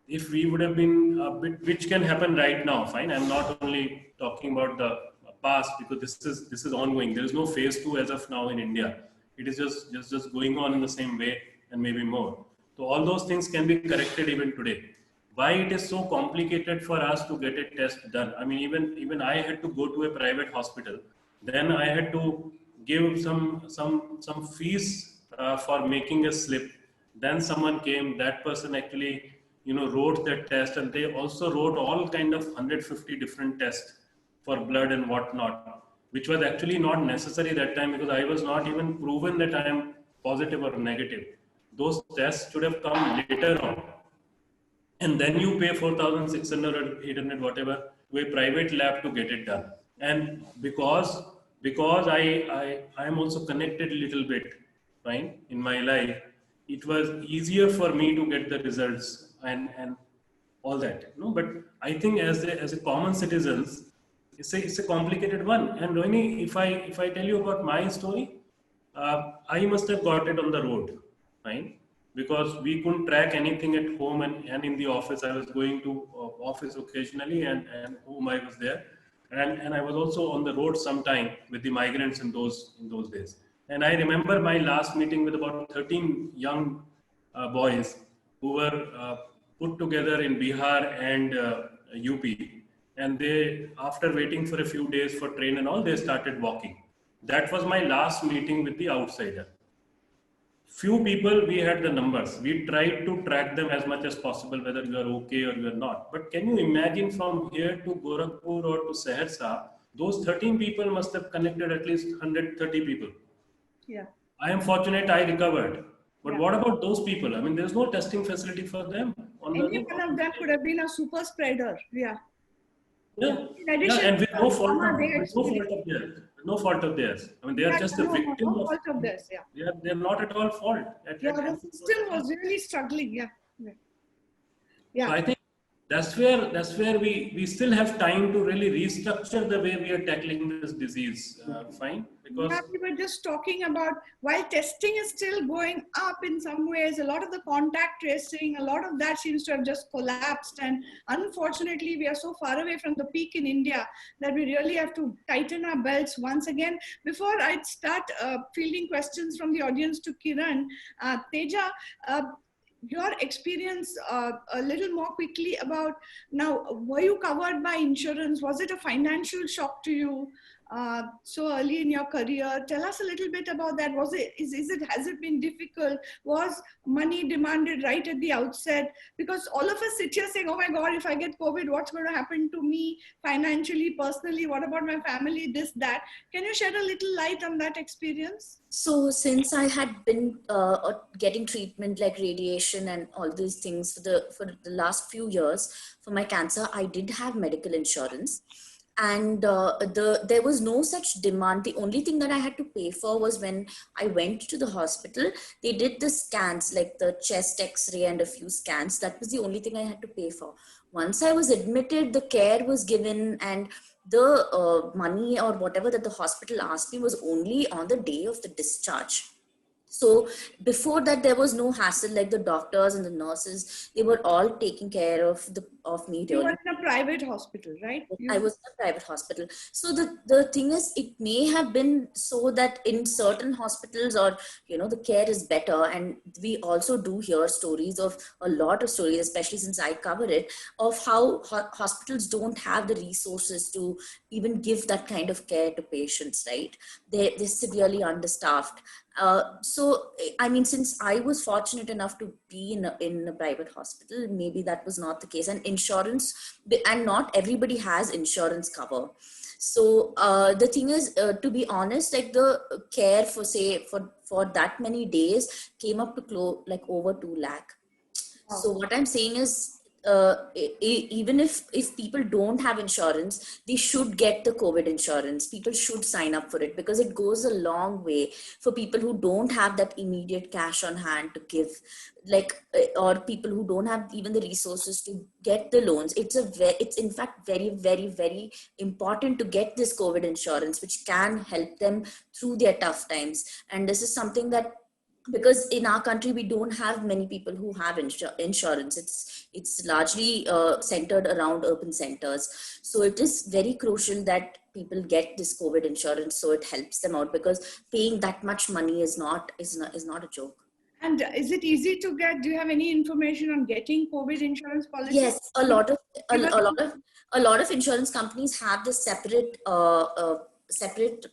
if we would have been a bit, which can happen right now, fine. I'm not only talking about the past because this is ongoing. There is no phase 2 as of now in India. It is just going on in the same way and maybe more. So all those things can be corrected even today. Why it is so complicated for us to get a test done? I mean, even I had to go to a private hospital. Then I had to give some fees for making a slip. Then someone came. That person actually wrote that test, and they also wrote all kind of 150 different tests for blood and whatnot, which was actually not necessary that time because I was not even proven that I am positive or negative. Those tests should have come later on, and then you pay 4,600 or 800 whatever to a private lab to get it done. And because I am also connected a little bit, fine, in my life, it was easier for me to get the results and all that, but I think as a common citizens, it's a complicated one. And Rohini, if I tell you about my story, I must have got it on the road, fine, because we couldn't track anything at home and in the office. I was going to office occasionally and home I was there. And I was also on the road sometime with the migrants in those days. And I remember my last meeting with about 13 young boys who were put together in Bihar and UP. And they, after waiting for a few days for train and all, they started walking. That was my last meeting with the outsider. Few people, we had the numbers. We tried to track them as much as possible, whether you are okay or you are not. But can you imagine from here to Gorakhpur or to Saharsa, those 13 people must have connected at least 130 people. Yeah. I am fortunate I recovered. But what about those people? I mean, there's no testing facility for them. Any one of them could have been a super spreader. Yeah. Yeah. In addition, and with no fault of theirs. I mean, they are just a victim no fault of theirs. Yeah. They're not at all fault. The system was really struggling. Yeah. So I think that's where we still have time to really restructure the way we are tackling this disease. Fine, because we were just talking about, while testing is still going up in some ways, a lot of the contact tracing, a lot of that seems to have just collapsed. And unfortunately, we are so far away from the peak in India that we really have to tighten our belts once again. Before I start fielding questions from the audience to Kiran, Teja, your experience a little more quickly about now, were you covered by insurance? Was it a financial shock to you? so early in your career. Tell us a little bit about that. Has it been difficult? Was money demanded right at the outset? Because all of us sit here saying, oh my God, if I get COVID, what's going to happen to me financially, personally? What about my family? This, that. Can you shed a little light on that experience? So since I had been getting treatment like radiation and all these things for the last few years for my cancer, I did have medical insurance, and there was no such demand. The only thing that I had to pay for was when I went to the hospital. They did the scans, like the chest X-ray and a few scans. That was the only thing I had to pay for. Once I was admitted, the care was given, and the money or whatever that the hospital asked me was only on the day of the discharge. So before that, there was no hassle. Like the doctors and the nurses, they were all taking care of me. You were in a private hospital, right? I was in a private hospital. So the thing is, it may have been so that in certain hospitals, or the care is better. And we also do hear stories of a lot of stories, especially since I cover it, of how hospitals don't have the resources to even give that kind of care to patients, right? They're severely understaffed. So, I mean, since I was fortunate enough to be in a private hospital, maybe that was not the case. And insurance, and not everybody has insurance cover. So the thing is, to be honest, like the care for that many days came up to like over 2 lakh. Wow. So what I'm saying is, even if people don't have insurance, they should get the COVID insurance. People should sign up for it, because it goes a long way for people who don't have that immediate cash on hand to give, like, or people who don't have even the resources to get the loans. It's in fact very, very, very important to get this COVID insurance, which can help them through their tough times. And this is something that, because in our country we don't have many people who have insurance. It's largely centered around urban centers. So it is very crucial that people get this COVID insurance, so it helps them out, because paying that much money is not a joke. And is it easy to get? Do you have any information on getting COVID insurance policy? Yes, a lot of insurance companies have this separate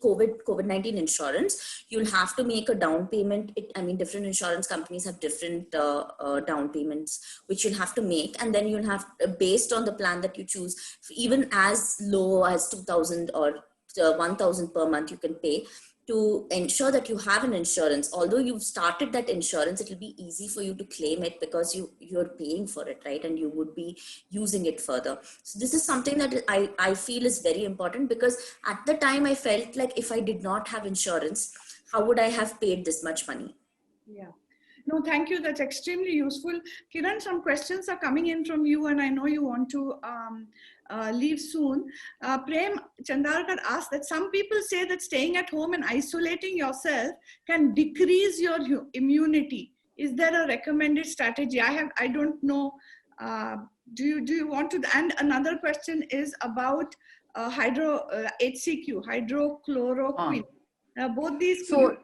COVID-19 insurance. You'll have to make a down payment. Different insurance companies have different down payments, which you'll have to make. And then you'll have, based on the plan that you choose, even as low as 2,000 or 1,000 per month, you can pay to ensure that you have an insurance. Although you've started that insurance, it'll be easy for you to claim it, because you're paying for it, right? And you would be using it further. So this is something that I feel is very important, because at the time I felt like if I did not have insurance, how would I have paid this much money? Yeah. No, thank you. That's extremely useful. Kiran, some questions are coming in from you, and I know you want to leave soon. Prem Chandarkar asked that some people say that staying at home and isolating yourself can decrease your immunity. Is there a recommended strategy? I don't know. Do you want to? And another question is about HCQ, hydrochloroquine. Both these. So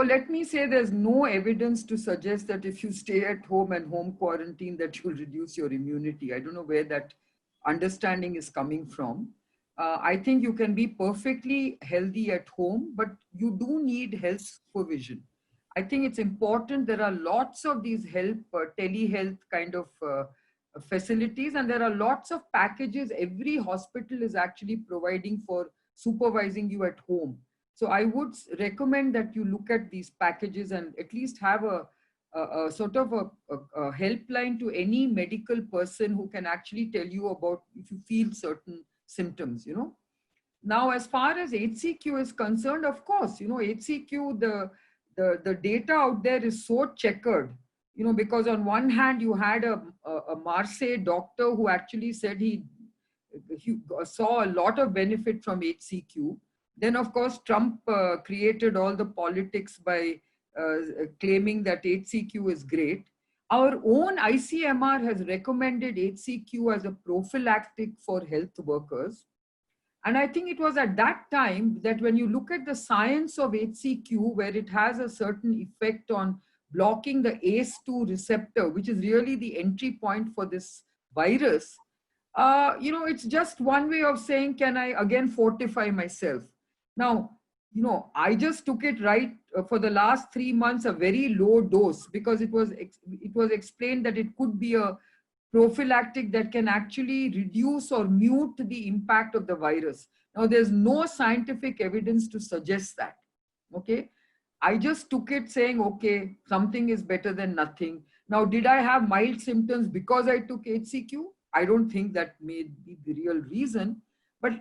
let me say there's no evidence to suggest that if you stay at home and home quarantine that you'll reduce your immunity. I don't know where that understanding is coming from. I think you can be perfectly healthy at home, but you do need health supervision. I think it's important. There are lots of these telehealth kind of facilities, and there are lots of packages every hospital is actually providing for supervising you at home. So I would recommend that you look at these packages and at least have a sort of a helpline to any medical person who can actually tell you about if you feel certain symptoms, Now, as far as HCQ is concerned, of course, HCQ, the data out there is so checkered, because on one hand, you had a Marseille doctor who actually said he saw a lot of benefit from HCQ. Then, of course, Trump created all the politics by claiming that HCQ is great. Our own ICMR has recommended HCQ as a prophylactic for health workers. And I think it was at that time that when you look at the science of HCQ, where it has a certain effect on blocking the ACE2 receptor, which is really the entry point for this virus, You know, it's just one way of saying, can I again fortify myself? Now, you know, I just took it right for the last 3 months, a very low dose, because it was explained that it could be a prophylactic that can actually reduce or mute the impact of the virus. Now, there's no scientific evidence to suggest that. Okay. I just took it saying, okay, something is better than nothing. Now, did I have mild symptoms because I took HCQ? I don't think that may be the real reason. But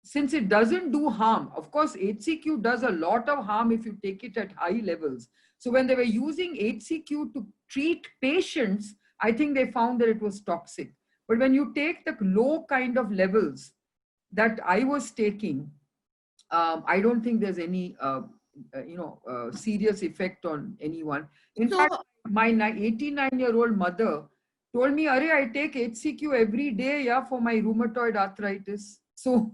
since it doesn't do harm, of course, HCQ does a lot of harm if you take it at high levels. So when they were using HCQ to treat patients, I think they found that it was toxic. But when you take the low kind of levels that I was taking, I don't think there's any, serious effect on anyone. In So, fact, my 89-year-old mother told me, Arey, I take HCQ every day, yeah, for my rheumatoid arthritis. So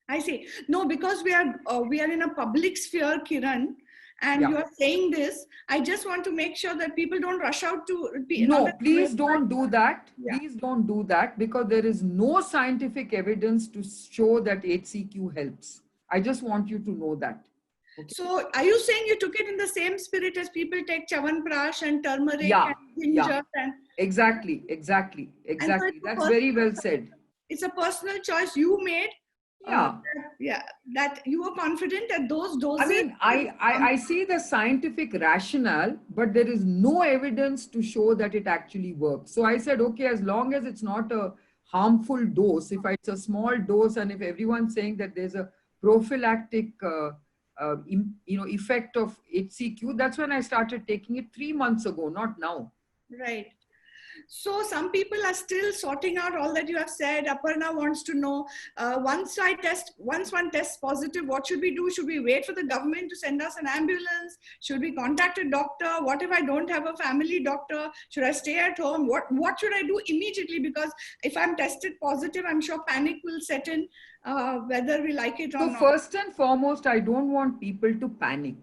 I see. No, because we are in a public sphere, Kiran, and yeah. you are saying this. I just want to make sure that people don't rush out to. No, please don't do that. Yeah. Please don't do that, because there is no scientific evidence to show that HCQ helps. I just want you to know that. Okay. So, are you saying you took it in the same spirit as people take Chyawanprash and turmeric Yeah, and ginger? yeah. And Exactly. That's very well said. it's a personal choice you made. Yeah. That you were confident that those doses. I mean, I see the scientific rationale, but there is no evidence to show that it actually works. So I said, okay, as long as it's not a harmful dose, if it's a small dose, and if everyone's saying that there's a prophylactic, effect of HCQ, that's when I started taking it 3 months ago, not now. Right. So some people are still sorting out all that you have said. Aparna wants to know, once one tests positive, what should we do? Should we wait for the government to send us an ambulance? Should we contact a doctor? What if I don't have a family doctor? Should I stay at home? What should I do immediately? Because if I'm tested positive, I'm sure panic will set in, whether we like it or not. So first and foremost, I don't want people to panic.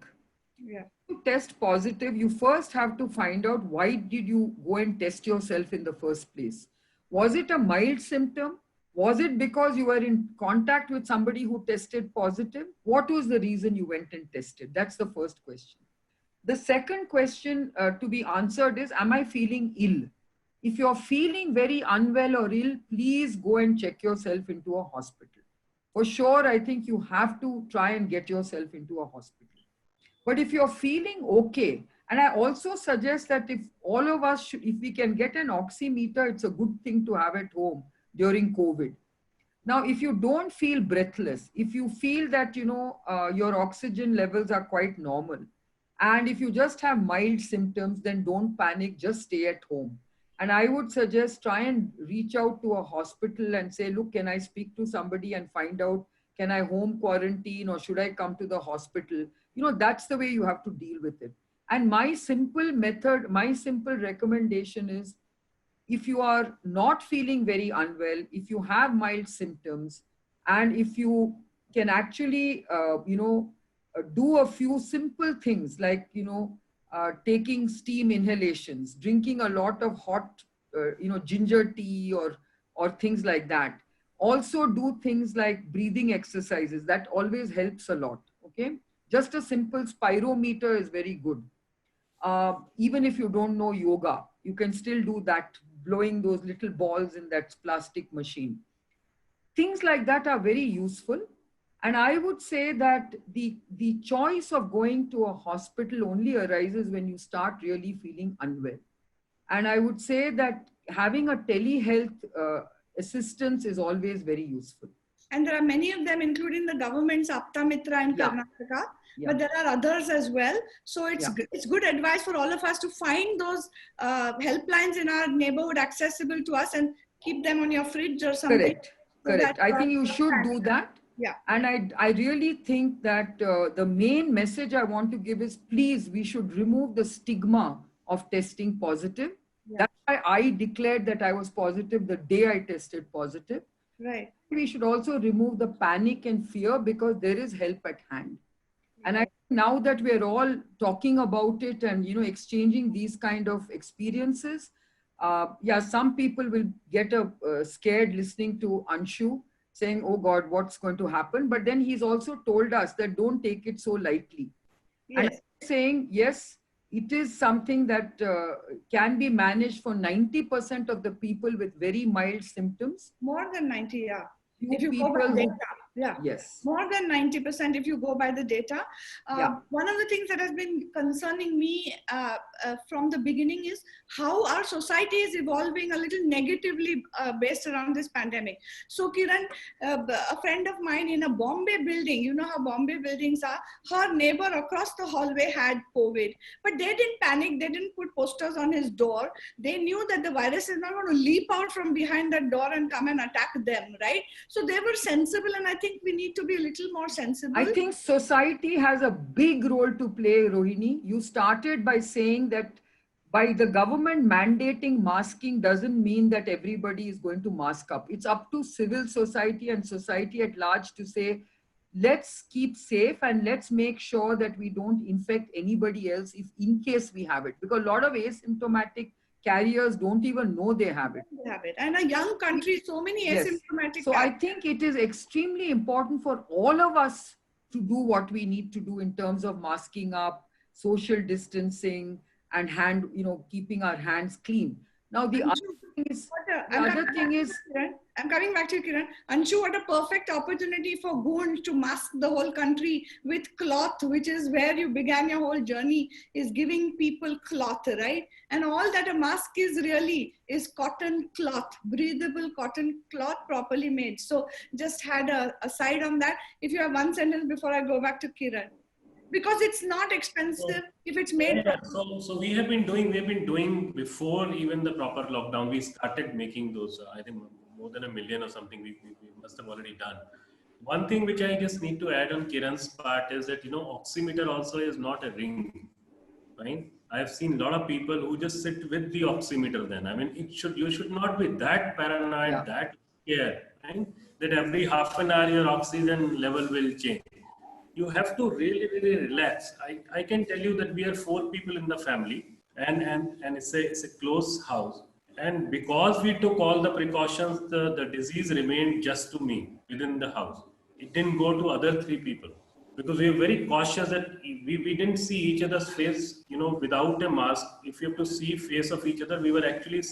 Yeah. To test positive, you first have to find out, why did you go and test yourself in the first place? Was it a mild symptom? Was it because you were in contact with somebody who tested positive? What was the reason you went and tested? That's the first question. The second question to be answered is, am I feeling ill? If you're feeling very unwell or ill, please go and check yourself into a hospital. For sure, I think you have to try and get yourself into a hospital. But if you're feeling okay, and I also suggest that if all of us, if we can get an oximeter, it's a good thing to have at home during COVID. Now, if you don't feel breathless, if you feel that, your oxygen levels are quite normal, and if you just have mild symptoms, then don't panic, just stay at home. And I would suggest try and reach out to a hospital and say, look, can I speak to somebody and find out, can I home quarantine or should I come to the hospital? That's the way you have to deal with it. And my simple recommendation is, if you are not feeling very unwell, if you have mild symptoms, and if you can actually, do a few simple things like, taking steam inhalations, drinking a lot of hot, ginger tea or things like that. Also do things like breathing exercises. That always helps a lot. Okay. Just a simple spirometer is very good. Even if you don't know yoga, you can still do that, blowing those little balls in that plastic machine. Things like that are very useful. And I would say that the choice of going to a hospital only arises when you start really feeling unwell. And I would say that having a telehealth assistance is always very useful. And there are many of them, including the government's Apta Mitra in Karnataka, but there are others as well. So it's good advice for all of us to find those helplines in our neighborhood accessible to us and keep them on your fridge or something. Correct. I think you should do that. Yeah. And I really think that the main message I want to give is, please, we should remove the stigma of testing positive. Yeah. That's why I declared that I was positive the day I tested positive. Right. We should also remove the panic and fear, because there is help at hand. And now that we're all talking about it and, exchanging these kind of experiences, Yeah, some people will get scared listening to Anshu saying, oh God, what's going to happen? But then he's also told us that don't take it so lightly. And Yes. I'm saying, yes, it is something that can be managed for 90% of the people with very mild symptoms. More than 90, yeah. Few If you go by people who, data, yeah. yes, More than 90% if you go by the data. yeah, One of the things that has been concerning me from the beginning is how our society is evolving a little negatively based around this pandemic. So Kiran, a friend of mine in a Bombay building, you know how Bombay buildings are, her neighbor across the hallway had COVID, but they didn't panic. They didn't put posters on his door. They knew that the virus is not going to leap out from behind that door and come and attack them, right? So they were sensible, and I think we need to be a little more sensible. I think society has a big role to play, Rohini. You started by saying that by the government mandating masking doesn't mean that everybody is going to mask up. It's up to civil society and society at large to say, let's keep safe and let's make sure that we don't infect anybody else if in case we have it. Because a lot of asymptomatic carriers don't even know they have it. And a young country, so many Yes. asymptomatic. So I think it is extremely important for all of us to do what we need to do in terms of masking up, social distancing, and keeping our hands clean. Now the other thing is, I'm coming back to you, Kiran. Anshu, what a perfect opportunity for Gund to mask the whole country with cloth, which is where you began your whole journey, is giving people cloth, right? And all that a mask is really is cotton cloth, breathable cotton cloth, properly made. So just had a side on that. If you have one sentence before I go back to Kiran. Because it's not expensive if it's made. Yeah, so we've been doing before even the proper lockdown. We started making those. I think more than 1 million or something. We must have already done. One thing which I just need to add on Kiran's part is that oximeter also is not a ring, right? I've seen a lot of people who just sit with the oximeter. Then I mean, you should not be that paranoid, that scared, right? That every half an hour your oxygen level will change. You have to really, really relax. I can tell you that we are 4 people in the family and it's a close house. And because we took all the precautions, the disease remained just to me within the house. It didn't go to other 3 people because we were very cautious that we didn't see each other's face, without a mask. If you have to see face of each other, we were actually,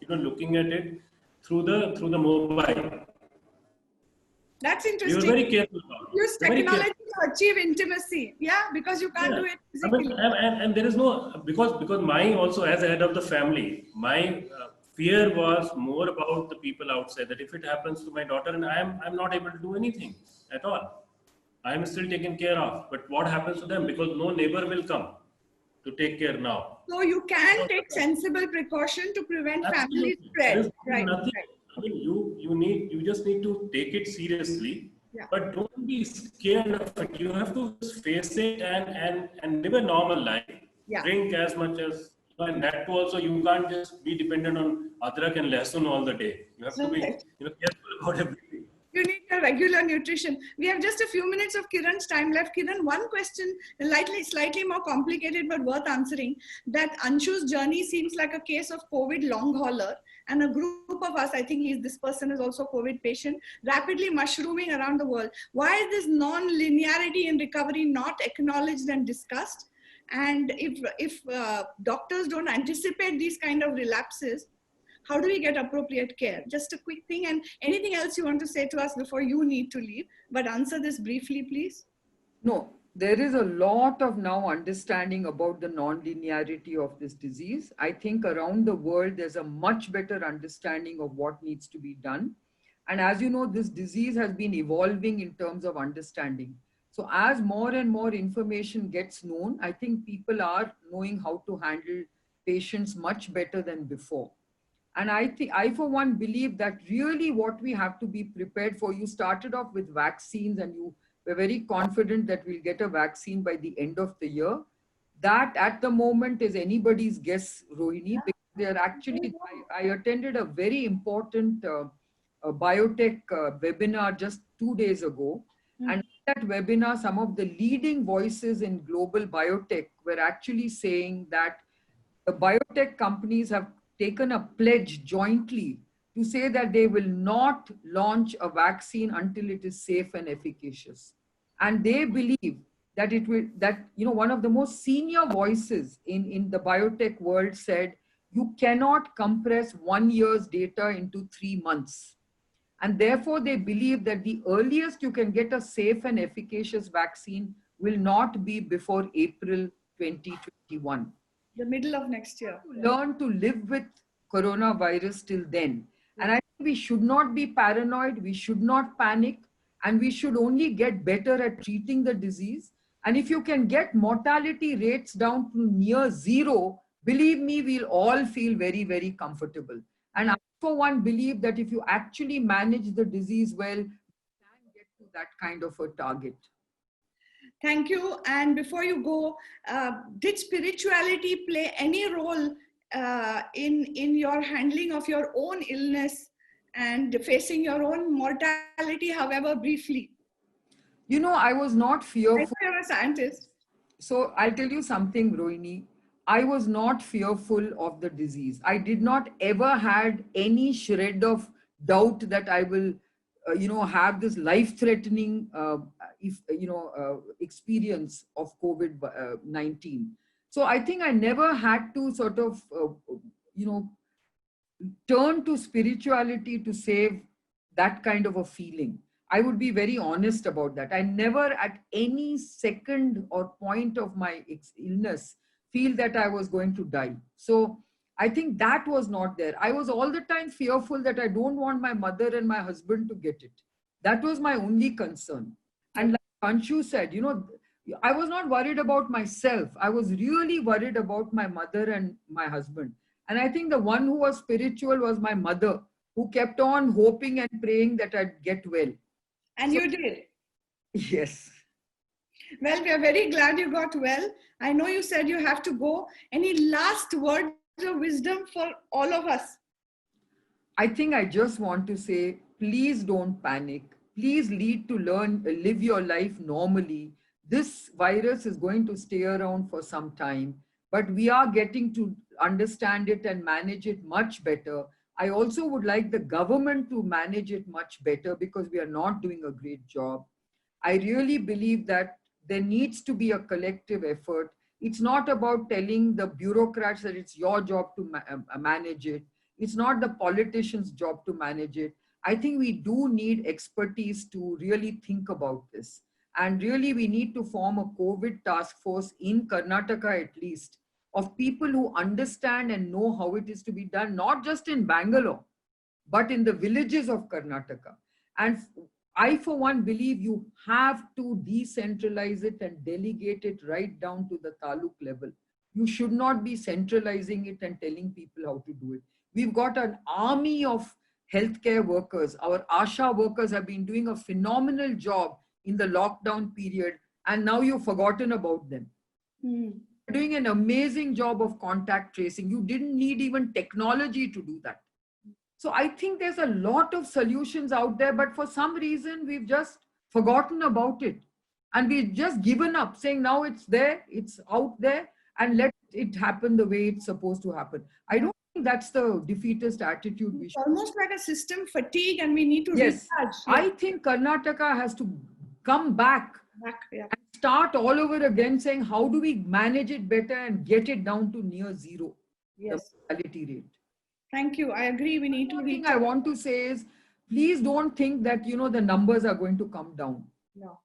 looking at it through the mobile. That's interesting. We were very careful. Use technology to achieve intimacy. Yeah, because you can't do it physically. And there is no, because my also as a head of the family, my fear was more about the people outside, that if it happens to my daughter and I'm not able to do anything at all. I'm still taken care of. But what happens to them? Because no neighbor will come to take care now. So you can take sensible precaution to prevent family spread. Right. Nothing. I mean, you just need to take it seriously, but don't be scared of it. You have to face it and live a normal life. Drink as much as, and that too also, you can't just be dependent on adrak and lasun all the day. You have to be careful about everything. You need a regular nutrition. We have just a few minutes of Kiran's time left. Kiran, one question, slightly more complicated but worth answering. That Anshu's journey seems like a case of COVID long hauler, and a group of us, I think this person is also COVID patient, rapidly mushrooming around the world. Why is this non-linearity in recovery not acknowledged and discussed? And if doctors don't anticipate these kind of relapses, how do we get appropriate care? Just a quick thing, and anything else you want to say to us before you need to leave, but answer this briefly, please. No, there is a lot of now understanding about the non-linearity of this disease. I think around the world, there's a much better understanding of what needs to be done. And as you know, this disease has been evolving in terms of understanding. So as more and more information gets known, I think people are knowing how to handle patients much better than before. And I for one believe that really what we have to be prepared for, you started off with vaccines and you were very confident that we'll get a vaccine by the end of the year. That at the moment is anybody's guess, Rohini, because they are actually, I attended a very important biotech webinar just 2 days ago. And in that webinar, some of the leading voices in global biotech were actually saying that the biotech companies have taken a pledge jointly to say that they will not launch a vaccine until it is safe and efficacious. And they believe that it will, that, you know, one of the most senior voices in the biotech world said, you cannot compress 1 year's data into 3 months. And therefore, they believe that the earliest you can get a safe and efficacious vaccine will not be before April 2021. The middle of next year. Learn to live with coronavirus till then. And I think we should not be paranoid, we should not panic, and we should only get better at treating the disease. And if you can get mortality rates down to near zero, believe me, we'll all feel very, very comfortable. And I, for one, believe that if you actually manage the disease well, you can get to that kind of a target. Thank you. And before you go, did spirituality play any role in your handling of your own illness and facing your own mortality, however briefly? You know, I was not fearful. I know you're a scientist. So I'll tell you something, Rohini. I was not fearful of the disease. I did not ever had any shred of doubt that I will, have this life-threatening, experience of COVID-19. So I think I never had to sort of, turn to spirituality to save that kind of a feeling. I would be very honest about that. I never at any second or point of my illness feel that I was going to die. So I think that was not there. I was all the time fearful that I don't want my mother and my husband to get it. That was my only concern. And like Anshu said, I was not worried about myself. I was really worried about my mother and my husband. And I think the one who was spiritual was my mother, who kept on hoping and praying that I'd get well. And you did. Yes. Well, we are very glad you got well. I know you said you have to go. Any last words of wisdom for all of us? I think I just want to say, please don't panic. Please live your life normally. This virus is going to stay around for some time, but we are getting to understand it and manage it much better. I also would like the government to manage it much better because we are not doing a great job. I really believe that there needs to be a collective effort. It's not about telling the bureaucrats that it's your job to manage it. It's not the politicians' job to manage it. I think we do need expertise to really think about this. And really, we need to form a COVID task force in Karnataka at least, of people who understand and know how it is to be done, not just in Bangalore, but in the villages of Karnataka. And I, for one, believe you have to decentralize it and delegate it right down to the taluk level. You should not be centralizing it and telling people how to do it. We've got an army of healthcare workers. Our ASHA workers have been doing a phenomenal job in the lockdown period, and now you've forgotten about them. Doing an amazing job of contact tracing. You didn't need even technology to do that. So I think there's a lot of solutions out there, but for some reason we've just forgotten about it. And we've just given up, saying now it's there, it's out there, and let it happen the way it's supposed to happen. I don't think that's the defeatist attitude we should. Almost like a system fatigue, and we need to recharge. Yeah. I think Karnataka has to come back yeah. and start all over again, saying how do we manage it better and get it down to near zero, yes, the mortality rate. Thank you. I agree. We need to. One thing I want to say is, please don't think that, the numbers are going to come down. No.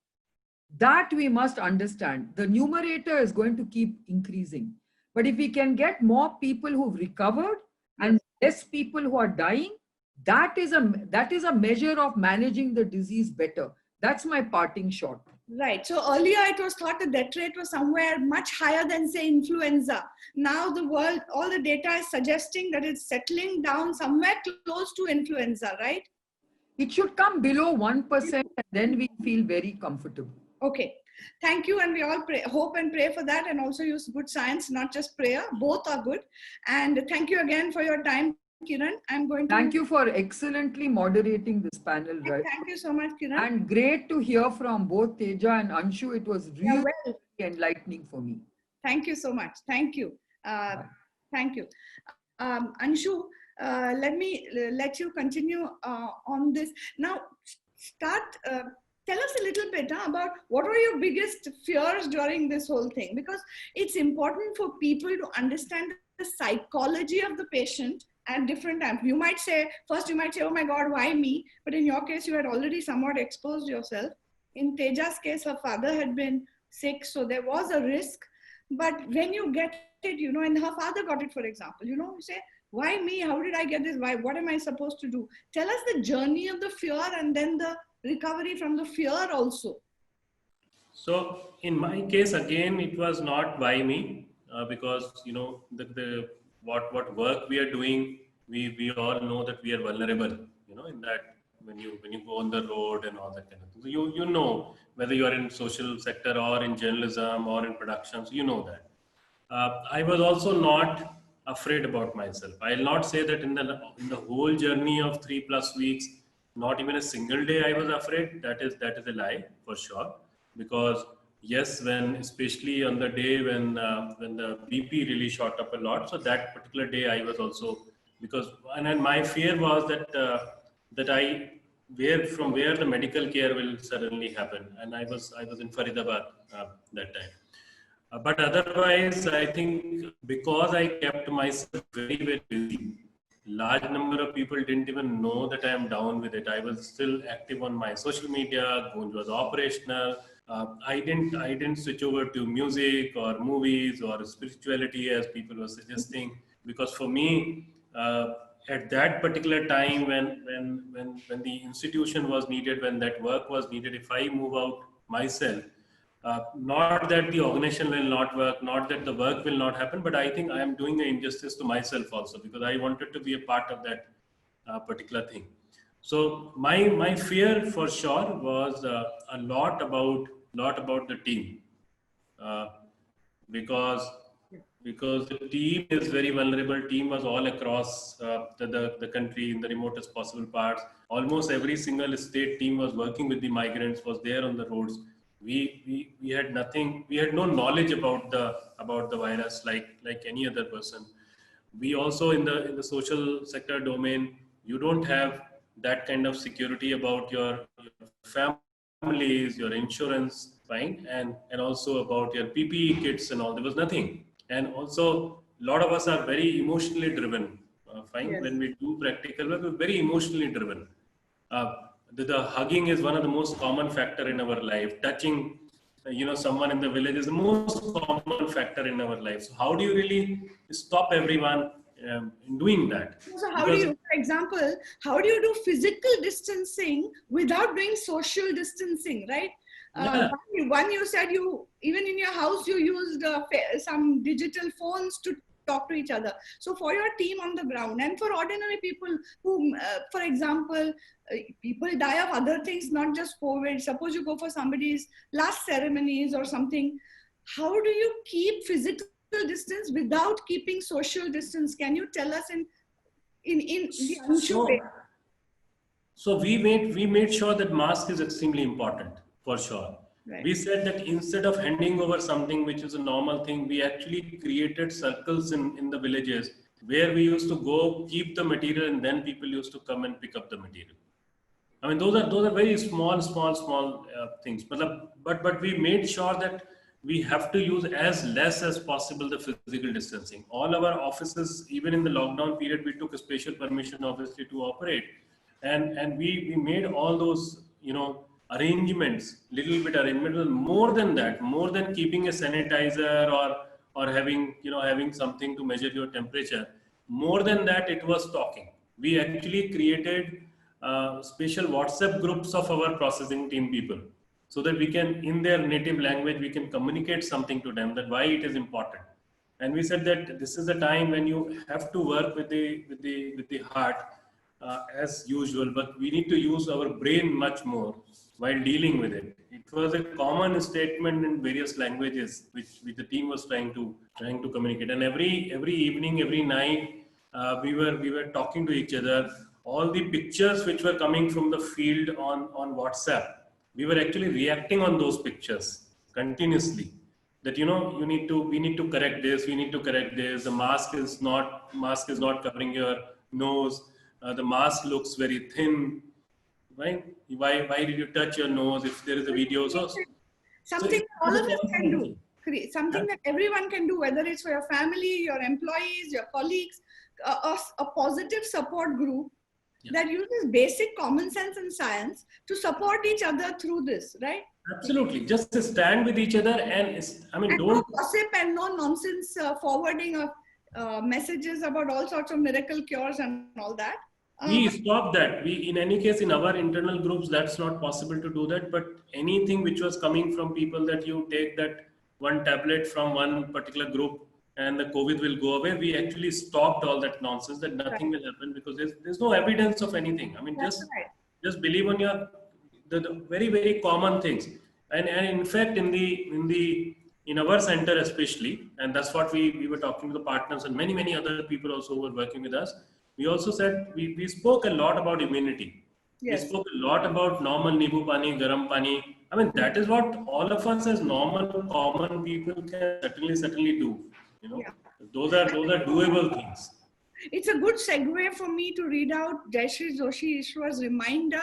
That we must understand. The numerator is going to keep increasing. But if we can get more people who've recovered and less people who are dying, that is a measure of managing the disease better. That's my parting shot. Right. So earlier it was thought that death rate was somewhere much higher than, say, influenza. Now the world, all the data is suggesting that it's settling down somewhere close to influenza, right? It should come below 1% and then we feel very comfortable. Okay. Thank you. And we all hope and pray for that, and also use good science, not just prayer. Both are good. And thank you again for your time, Kiran. I'm going to... Thank you for excellently moderating this panel. Right? Thank you so much, Kiran. And great to hear from both Teja and Anshu. It was really enlightening for me. Thank you so much. Thank you. Thank you. Anshu, let you continue on this. Now, tell us a little bit about what were your biggest fears during this whole thing, because it's important for people to understand the psychology of the patient at different times. You might say, oh my God, why me? But in your case, you had already somewhat exposed yourself. In Teja's case, her father had been sick, so there was a risk. But when you get it, and her father got it, for example, you say, why me? How did I get this? Why? What am I supposed to do? Tell us the journey of the fear and then the recovery from the fear also. So in my case, again, it was not why me, because what work we are doing, we all know that we are vulnerable. In that when you go on the road and all that kind of thing. So you know whether you are in social sector or in journalism or in production, so you know that. I was also not afraid about myself. I'll not say that in the whole journey of 3+ weeks, not even a single day I was afraid. That is a lie for sure. Because yes, especially on the day when the BP really shot up a lot, so that particular day I was also, and then my fear was that from where the medical care will suddenly happen, and I was in Faridabad that time. But otherwise, I think because I kept myself very, very busy, large number of people didn't even know that I am down with it. I was still active on my social media. Gunj was operational. I didn't switch over to music or movies or spirituality as people were suggesting, because for me, at that particular time when the institution was needed, when that work was needed, if I move out myself, not that the organization will not work, not that the work will not happen, but I think I am doing an injustice to myself also, because I wanted to be a part of that particular thing. So my fear for sure was a lot about the team, because the team is very vulnerable. Team was all across the country in the remotest possible parts. Almost every single state team was working with the migrants, was there on the roads. We had nothing. We had no knowledge about the virus like any other person. We also in the social sector domain, you don't have that kind of security about your families, your insurance, fine, and also about your PPE kits and all. There was nothing. And also, a lot of us are very emotionally driven. Fine, yes. When we do practical work, we're very emotionally driven. The hugging is one of the most common factor in our life. Touching, someone in the village is the most common factor in our life. So how do you really stop everyone in doing that? So how do you, for example, how do you do physical distancing without doing social distancing, right? Yeah. One, you said even in your house, you used some digital phones to talk to each other. So for your team on the ground and for ordinary people who, for example, people die of other things, not just COVID. Suppose you go for somebody's last ceremonies or something. How do you keep physical distance without keeping social distance? Can you tell us in the Anshu way? So we made sure that mask is extremely important, for sure. Right. We said that instead of handing over something which is a normal thing, we actually created circles in the villages where we used to go keep the material, and then people used to come and pick up the material. I mean, those are very small things. But we made sure that we have to use as less as possible the physical distancing. All our offices, even in the lockdown period, we took a special permission, obviously, to operate, and we made all those arrangements, more than that, more than keeping a sanitizer or having something to measure your temperature. More than that, it was talking. We actually created special WhatsApp groups of our processing team people, so that we can, in their native language, we can communicate something to them, that why it is important. And we said that this is a time when you have to work with the heart as usual, but we need to use our brain much more while dealing with it. It was a common statement in various languages which the team was trying to communicate. And every evening, every night, we were talking to each other. All the pictures which were coming from the field on WhatsApp, we were actually reacting on those pictures continuously. that, you know, we need to correct this, we need to correct this. The mask is not covering your nose. The mask looks very thin, right? Why did you touch your nose if there is a video? Something all of us can do. Something Yeah. that everyone can do, whether it's for your family, your employees, your colleagues, a positive support group that uses basic common sense and science to support each other through this, right? Absolutely. Just stand with each other and And don't. no gossip and no nonsense forwarding of messages about all sorts of miracle cures and all that. We stop that. In any case, in our internal groups, that's not possible to do that. But anything which was coming from people that you take that one tablet from one particular group and the COVID will go away, we actually stopped all that nonsense, that nothing will happen, because there's no evidence of anything. I mean, just believe on the very, very common things. And in fact, in our center especially, and that's what we were talking to the partners and many other people also who were working with us. We also said we spoke a lot about immunity. Yes. We spoke a lot about normal nibu pani, garam pani. I mean, that is what all of us as normal, common people can certainly do. You know, those are doable things. It's a good segue for me to read out Jayashree Joshi Ishwar's reminder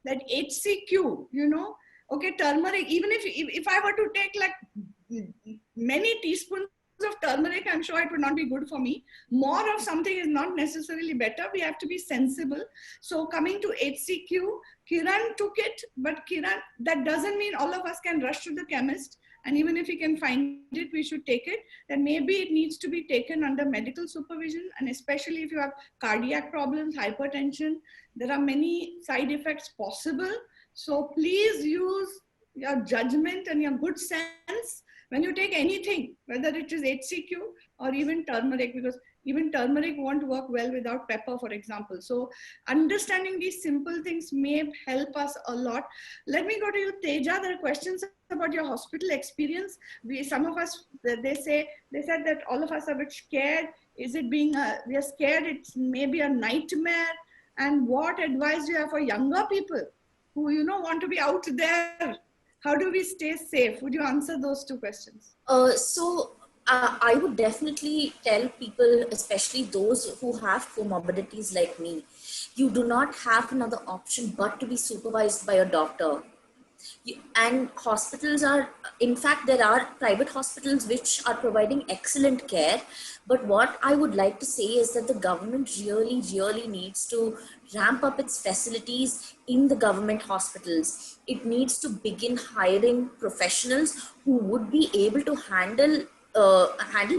that HCQ, you know, okay, turmeric, even if I were to take like many teaspoons of turmeric, I'm sure it would not be good for me. More of something is not necessarily better. We have to be sensible. So coming to HCQ, Kiran took it, but Kiran, that doesn't mean all of us can rush to the chemist. And even if we can find it, we should take it. Then maybe it needs to be taken under medical supervision. And especially if you have cardiac problems, hypertension, there are many side effects possible. So please use your judgment and your good sense when you take anything, whether it is HCQ or even turmeric, because even turmeric won't work well without pepper, for example. So understanding these simple things may help us a lot. Let me go to you, Teja. There are questions about your hospital experience. Some of us, they said that all of us are a bit scared. Is it we are scared it's maybe a nightmare? And what advice do you have for younger people who, you know, want to be out there? How do we stay safe? Would you answer those two questions? I would definitely tell people, especially those who have comorbidities like me, you do not have another option but to be supervised by a doctor. And hospitals are, in fact, there are private hospitals which are providing excellent care. But what I would like to say is that the government really needs to ramp up its facilities in the government hospitals. It needs to begin hiring professionals who would be able to handle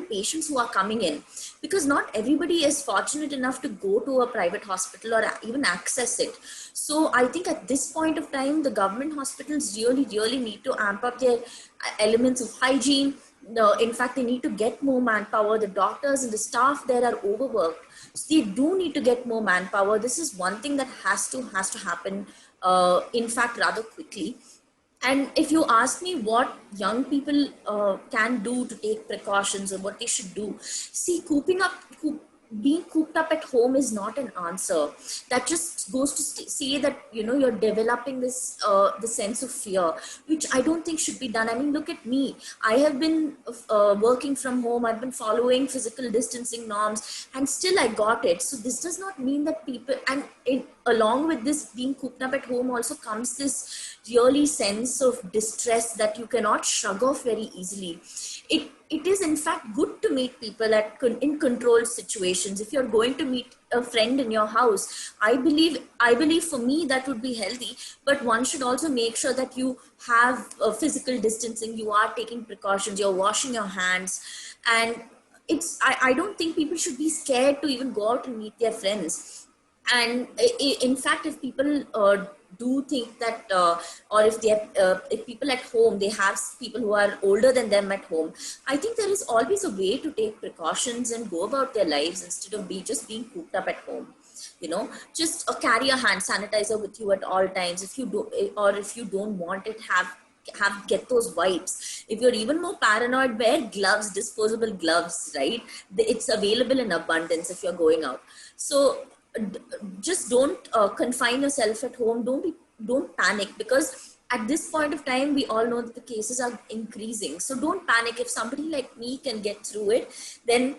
patients who are coming in, because not everybody is fortunate enough to go to a private hospital or even access it. So I think at this point of time, the government hospitals really need to amp up their elements of hygiene. In fact, they need to get more manpower. The doctors and the staff there are overworked. So they do need to get more manpower. This is one thing that has to happen, in fact, rather quickly. And if you ask me what young people can do to take precautions or what they should do, see, being cooped up at home is not an answer. That just goes to say that, you know, you're developing this the sense of fear, which I don't think should be done. I mean, look at me. I have been working from home. I've been following physical distancing norms, and still I got it. So this does not mean that people, and along with this being cooped up at home also comes this really sense of distress that you cannot shrug off very easily. It is in fact good to meet people in controlled situations. If you're going to meet a friend in your house, I believe for me that would be healthy, but one should also make sure that you have physical distancing, you are taking precautions, you're washing your hands. And I don't think people should be scared to even go out and meet their friends. And in fact, if people do think that, or if people at home, they have people who are older than them at home, I think there is always a way to take precautions and go about their lives instead of just being cooped up at home. You know, just carry a hand sanitizer with you at all times. If you do, or if you don't want it, get those wipes. If you're even more paranoid, wear gloves, disposable gloves, right? It's available in abundance if you're going out. So just don't confine yourself at home. Don't panic, because at this point of time, we all know that the cases are increasing. So don't panic. If somebody like me can get through it, then,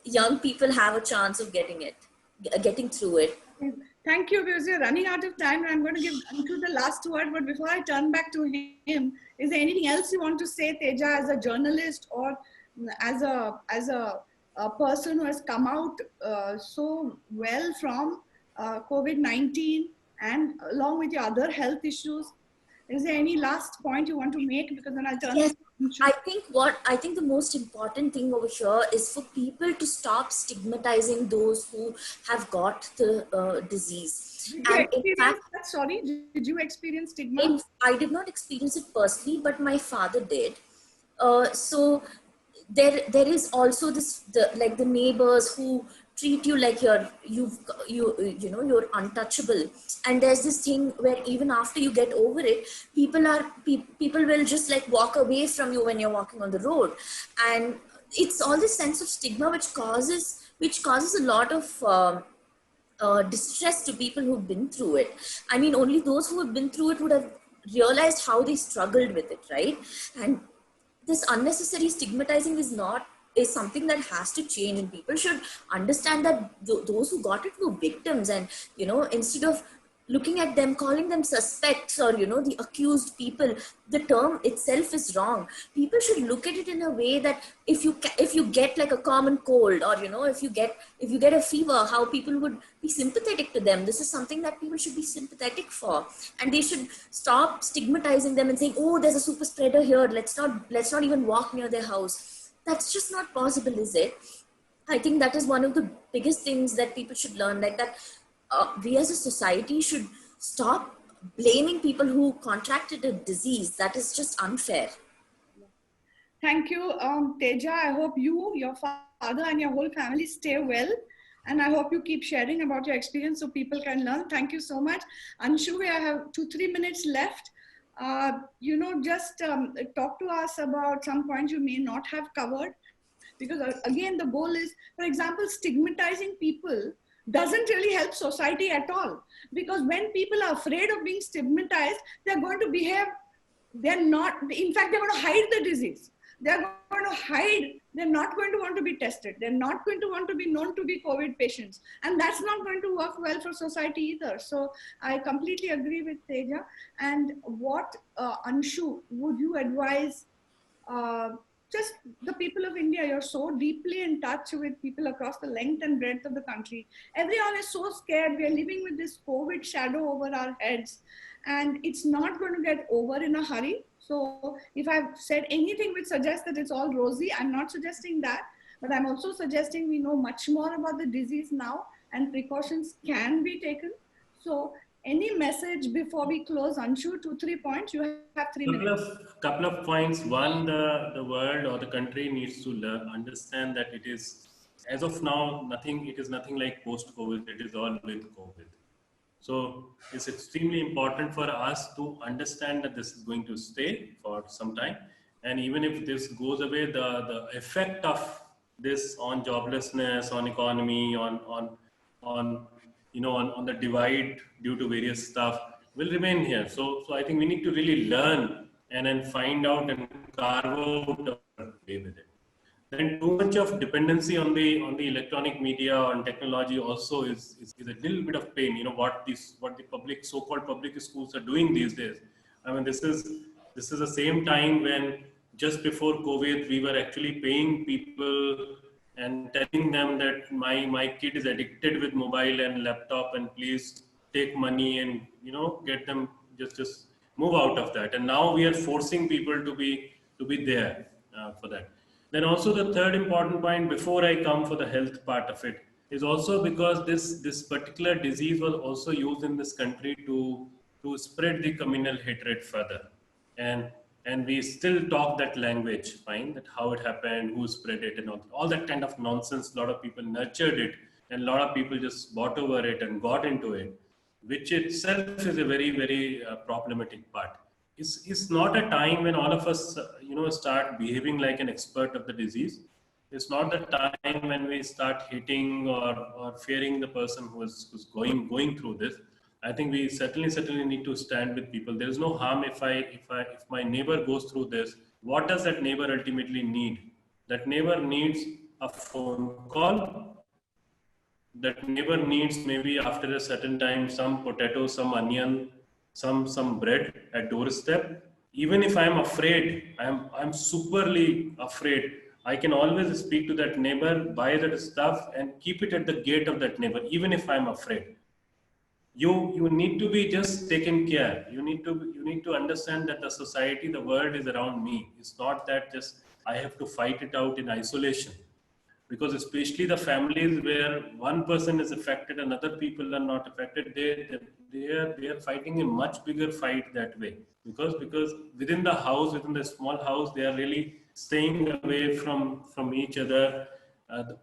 young people have a chance of getting through it. Thank you, because we're running out of time, and I'm going to give Anshu the last word. But before I turn back to him, is there anything else you want to say, Teja, as a journalist or as a person who has come out so well from COVID-19 and along with your other health issues? Is there any last point you want to make? Because then I'll turn. Yes. I think the most important thing over here is for people to stop stigmatizing those who have got the disease. And in fact, sorry, did you experience stigma? I did not experience it personally, but my father did. So there is also the neighbors who treat you like you're untouchable, and there's this thing where even after you get over it, people will just like walk away from you when you're walking on the road, and it's all this sense of stigma which causes a lot of distress to people who've been through it. I mean, only those who have been through it would have realized how they struggled with it, right? And this unnecessary stigmatizing is something that has to change, and people should understand that those who got it were victims, and instead of looking at them, calling them suspects or the accused people, the term itself is wrong. People should look at it in a way that if you get like a common cold, or if you get a fever, how people would be sympathetic to them. This is something that people should be sympathetic for, and they should stop stigmatizing them and saying, oh, there's a super spreader here, let's not even walk near their house. That's just not possible, is it? I think that is one of the biggest things that people should learn, like that we as a society should stop blaming people who contracted a disease. That is just unfair. Thank you, Teja. I hope you, your father and your whole family stay well. And I hope you keep sharing about your experience so people can learn. Thank you so much. Anshu, I have 2-3 minutes left. Just talk to us about some points you may not have covered, because again, the goal is, for example, stigmatizing people doesn't really help society at all, because when people are afraid of being stigmatized, they're going to behave, in fact, they're going to hide the disease. They're going to hide, they're not going to want to be tested. They're not going to want to be known to be COVID patients. And that's not going to work well for society either. So I completely agree with Teja. And what, Anshu, would you advise just the people of India? You're so deeply in touch with people across the length and breadth of the country. Everyone is so scared. We are living with this COVID shadow over our heads, and it's not going to get over in a hurry. So if I've said anything which suggests that it's all rosy, I'm not suggesting that, but I'm also suggesting we know much more about the disease now and precautions can be taken. So any message before we close, Anshu? 2-3 points. You have 3 minutes. Couple of points. One, the world or the country needs to understand that it is, as of now, it is nothing like post-COVID. It is all with COVID. So it's extremely important for us to understand that this is going to stay for some time. And even if this goes away, the effect of this on joblessness, on economy, on the divide due to various stuff will remain here. So I think we need to really learn and then find out and carve out a way with it. Then too much of dependency on the electronic media, on technology also is a little bit of pain. What the so-called public schools are doing these days. I mean, this is the same time when just before COVID, we were actually paying people and telling them that my kid is addicted with mobile and laptop, and please take money and get them just move out of that. And now we are forcing people to be there for that. Then also the third important point before I come for the health part of it is also because this particular disease was also used in this country to spread the communal hatred further. And we still talk that language, fine, that how it happened, who spread it, and all that kind of nonsense. A lot of people nurtured it, and a lot of people just bought over it and got into it, which itself is a very, very problematic part. It's not a time when all of us, start behaving like an expert of the disease. It's not the time when we start hating or fearing the person who's going through this. I think we certainly need to stand with people. There is no harm if my neighbor goes through this. What does that neighbor ultimately need? That neighbor needs a phone call. That neighbor needs maybe after a certain time some potato, some onion, some bread at doorstep. Even if I'm afraid, I'm superly afraid, I can always speak to that neighbor, buy that stuff, and keep it at the gate of that neighbor, even if I'm afraid. You need to be just taken care. You need to understand that the society, the world is around me. It's not that just I have to fight it out in isolation, because especially the families where one person is affected and other people are not affected, they are fighting a much bigger fight that way, because within the house, within the small house, they are really staying away from each other.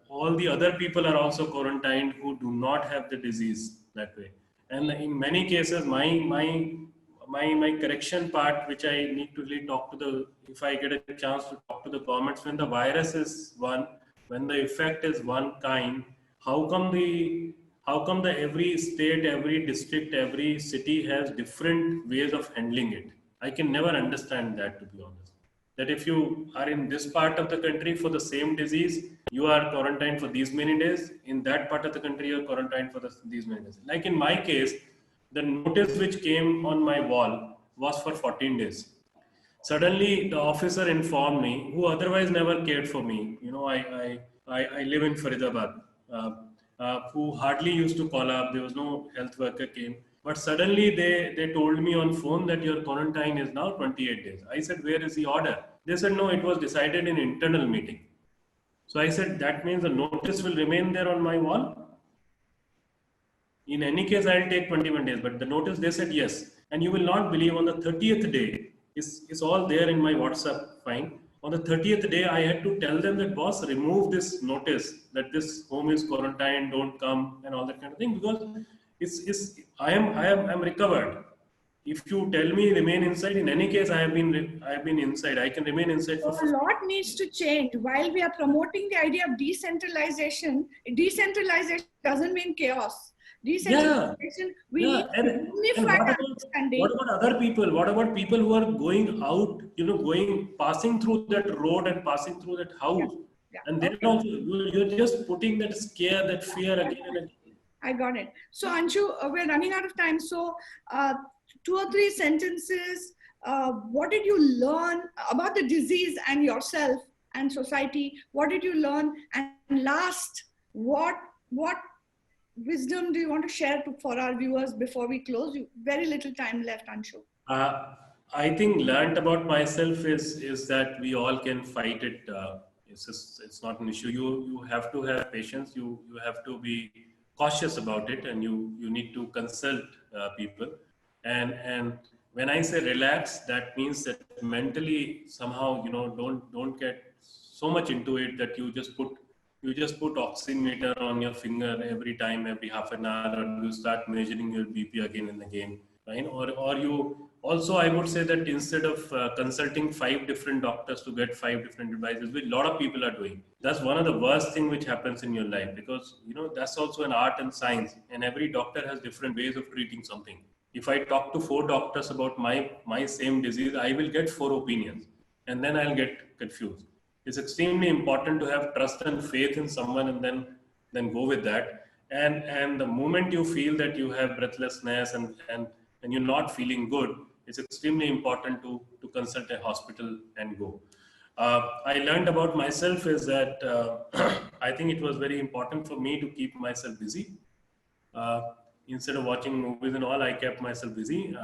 All the other people are also quarantined who do not have the disease that way. And in many cases, my correction part, which I need to really talk to the, if I get a chance to talk to the governments, when the virus is one, when the effect is one kind, how come the every state, every district, every city has different ways of handling it? I can never understand that, to be honest. That if you are in this part of the country for the same disease, you are quarantined for these many days. In that part of the country, you are quarantined for these many days. Like in my case, the notice which came on my wall was for 14 days. Suddenly, the officer informed me, who otherwise never cared for me. You know, I live in Faridabad, who hardly used to call up. There was no health worker came. But suddenly they told me on phone that your quarantine is now 28 days. I said, where is the order? They said, no, it was decided in internal meeting. So I said, that means the notice will remain there on my wall? In any case, I'll take 21 days. But the notice, they said yes. And you will not believe, on the 30th day, it's all there in my WhatsApp, fine. On the 30th day, I had to tell them that, boss, remove this notice that this home is quarantined, don't come, and all that kind of thing, because I am recovered. If you tell me remain inside, in any case, I have been inside. I can remain inside for. So a lot needs to change. While we are promoting the idea of decentralization doesn't mean chaos. Decentralization, we need unified understanding. What about other people? What about people who are going out, passing through that road and passing through that house? Yeah. And then also, you're just putting that scare, that fear again and again. I got it. So Anshu, we're running out of time. So 2 or 3 sentences. What did you learn about the disease and yourself and society? What did you learn? And last, what wisdom do you want to share for our viewers before we close? Very little time left, Anshu. I think learned about myself is that we all can fight it. It's not an issue. You have to have patience. You have to be cautious about it, and you need to consult people. And when I say relax, that means that mentally somehow don't get so much into it that you just put oximeter on your finger every half an hour, or you start measuring your BP again and again, right? Or you also, I would say that instead of consulting 5 different doctors to get 5 different advices, which a lot of people are doing, that's one of the worst things which happens in your life, because that's also an art and science, and every doctor has different ways of treating something. If I talk to 4 doctors about my same disease, I will get 4 opinions, and then I'll get confused. It's extremely important to have trust and faith in someone, and then go with that. And the moment you feel that you have breathlessness and you're not feeling good, it's extremely important to consult a hospital and go. I learned about myself is that I think it was very important for me to keep myself busy. Instead of watching movies and all, I kept myself busy.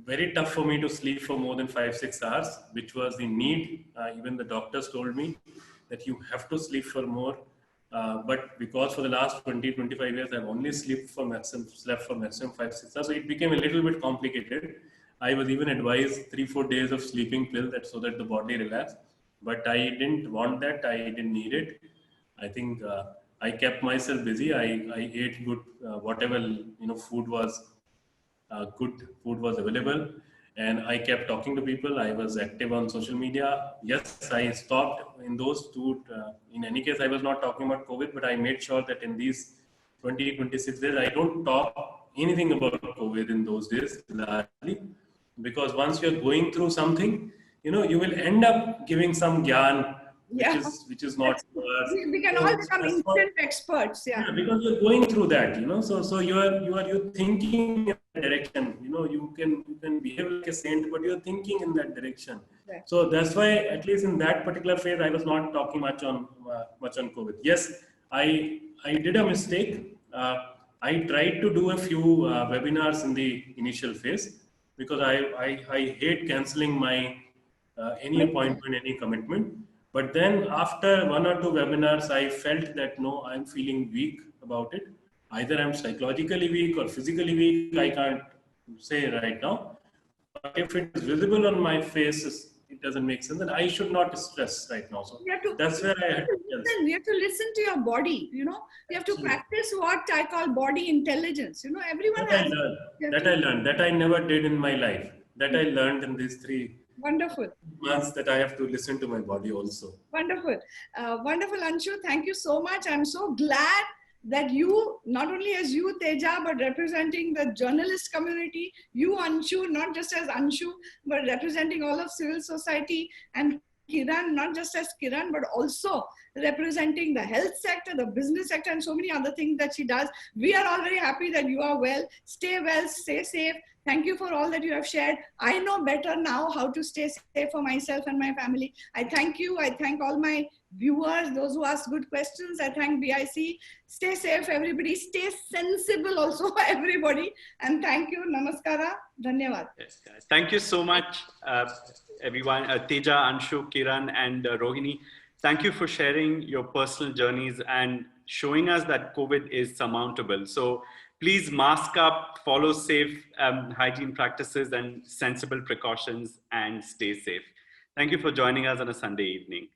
Very tough for me to sleep for more than 5-6 hours, which was the need. Even the doctors told me that you have to sleep for more. But because for the last 20-25 years, I've only slept for maximum 5-6 hours. So it became a little bit complicated. I was even advised 3-4 days of sleeping pill so that the body relaxed. But I didn't want that. I didn't need it. I think I kept myself busy. I ate good, whatever food was. Good food was available, and I kept talking to people. I was active on social media. Yes, I stopped in those 2. In any case, I was not talking about COVID, but I made sure that in these 20-26 days, I don't talk anything about COVID in those days, largely, because once you're going through something, you will end up giving some gyan, Yeah. which is not yours. We can all become instant experts. Yeah. Yeah, because you're going through that, so you're thinking in that direction. You can behave like a saint, but you're thinking in that direction. Right. So that's why, at least in that particular phase, I was not talking much on COVID. Yes, I did a mistake. I tried to do a few webinars in the initial phase, because I hate canceling my any appointment, any commitment. But then after one or two webinars, I felt that no, I'm feeling weak about it. Either I'm psychologically weak or physically weak, I can't say right now. But if it is visible on my face, it doesn't make sense, then I should not stress right now. So that's where I had to cancel. You have to listen to your body, you have to practice what I call body intelligence. Everyone That I learned. That I never did in my life. That I learned in these 3 Wonderful. months, that I have to listen to my body also. Wonderful. Wonderful, Anshu. Thank you so much. I'm so glad that you, not only as you, Teja, but representing the journalist community, you, Anshu, not just as Anshu, but representing all of civil society, and Kiran, not just as Kiran, but also representing the health sector, the business sector, and so many other things that she does. We are all very happy that you are well. Stay well, stay safe. Thank you for all that you have shared. I know better now how to stay safe for myself and my family. I thank you. I thank all my viewers, those who ask good questions. I thank BIC. Stay safe, everybody. Stay sensible also, everybody. And thank you. Namaskara. Dhanyavad. Yes, guys. Thank you so much, everyone. Teja, Anshu, Kiran, and Rohini. Thank you for sharing your personal journeys and showing us that COVID is surmountable. So please mask up, follow safe hygiene practices and sensible precautions, and stay safe. Thank you for joining us on a Sunday evening.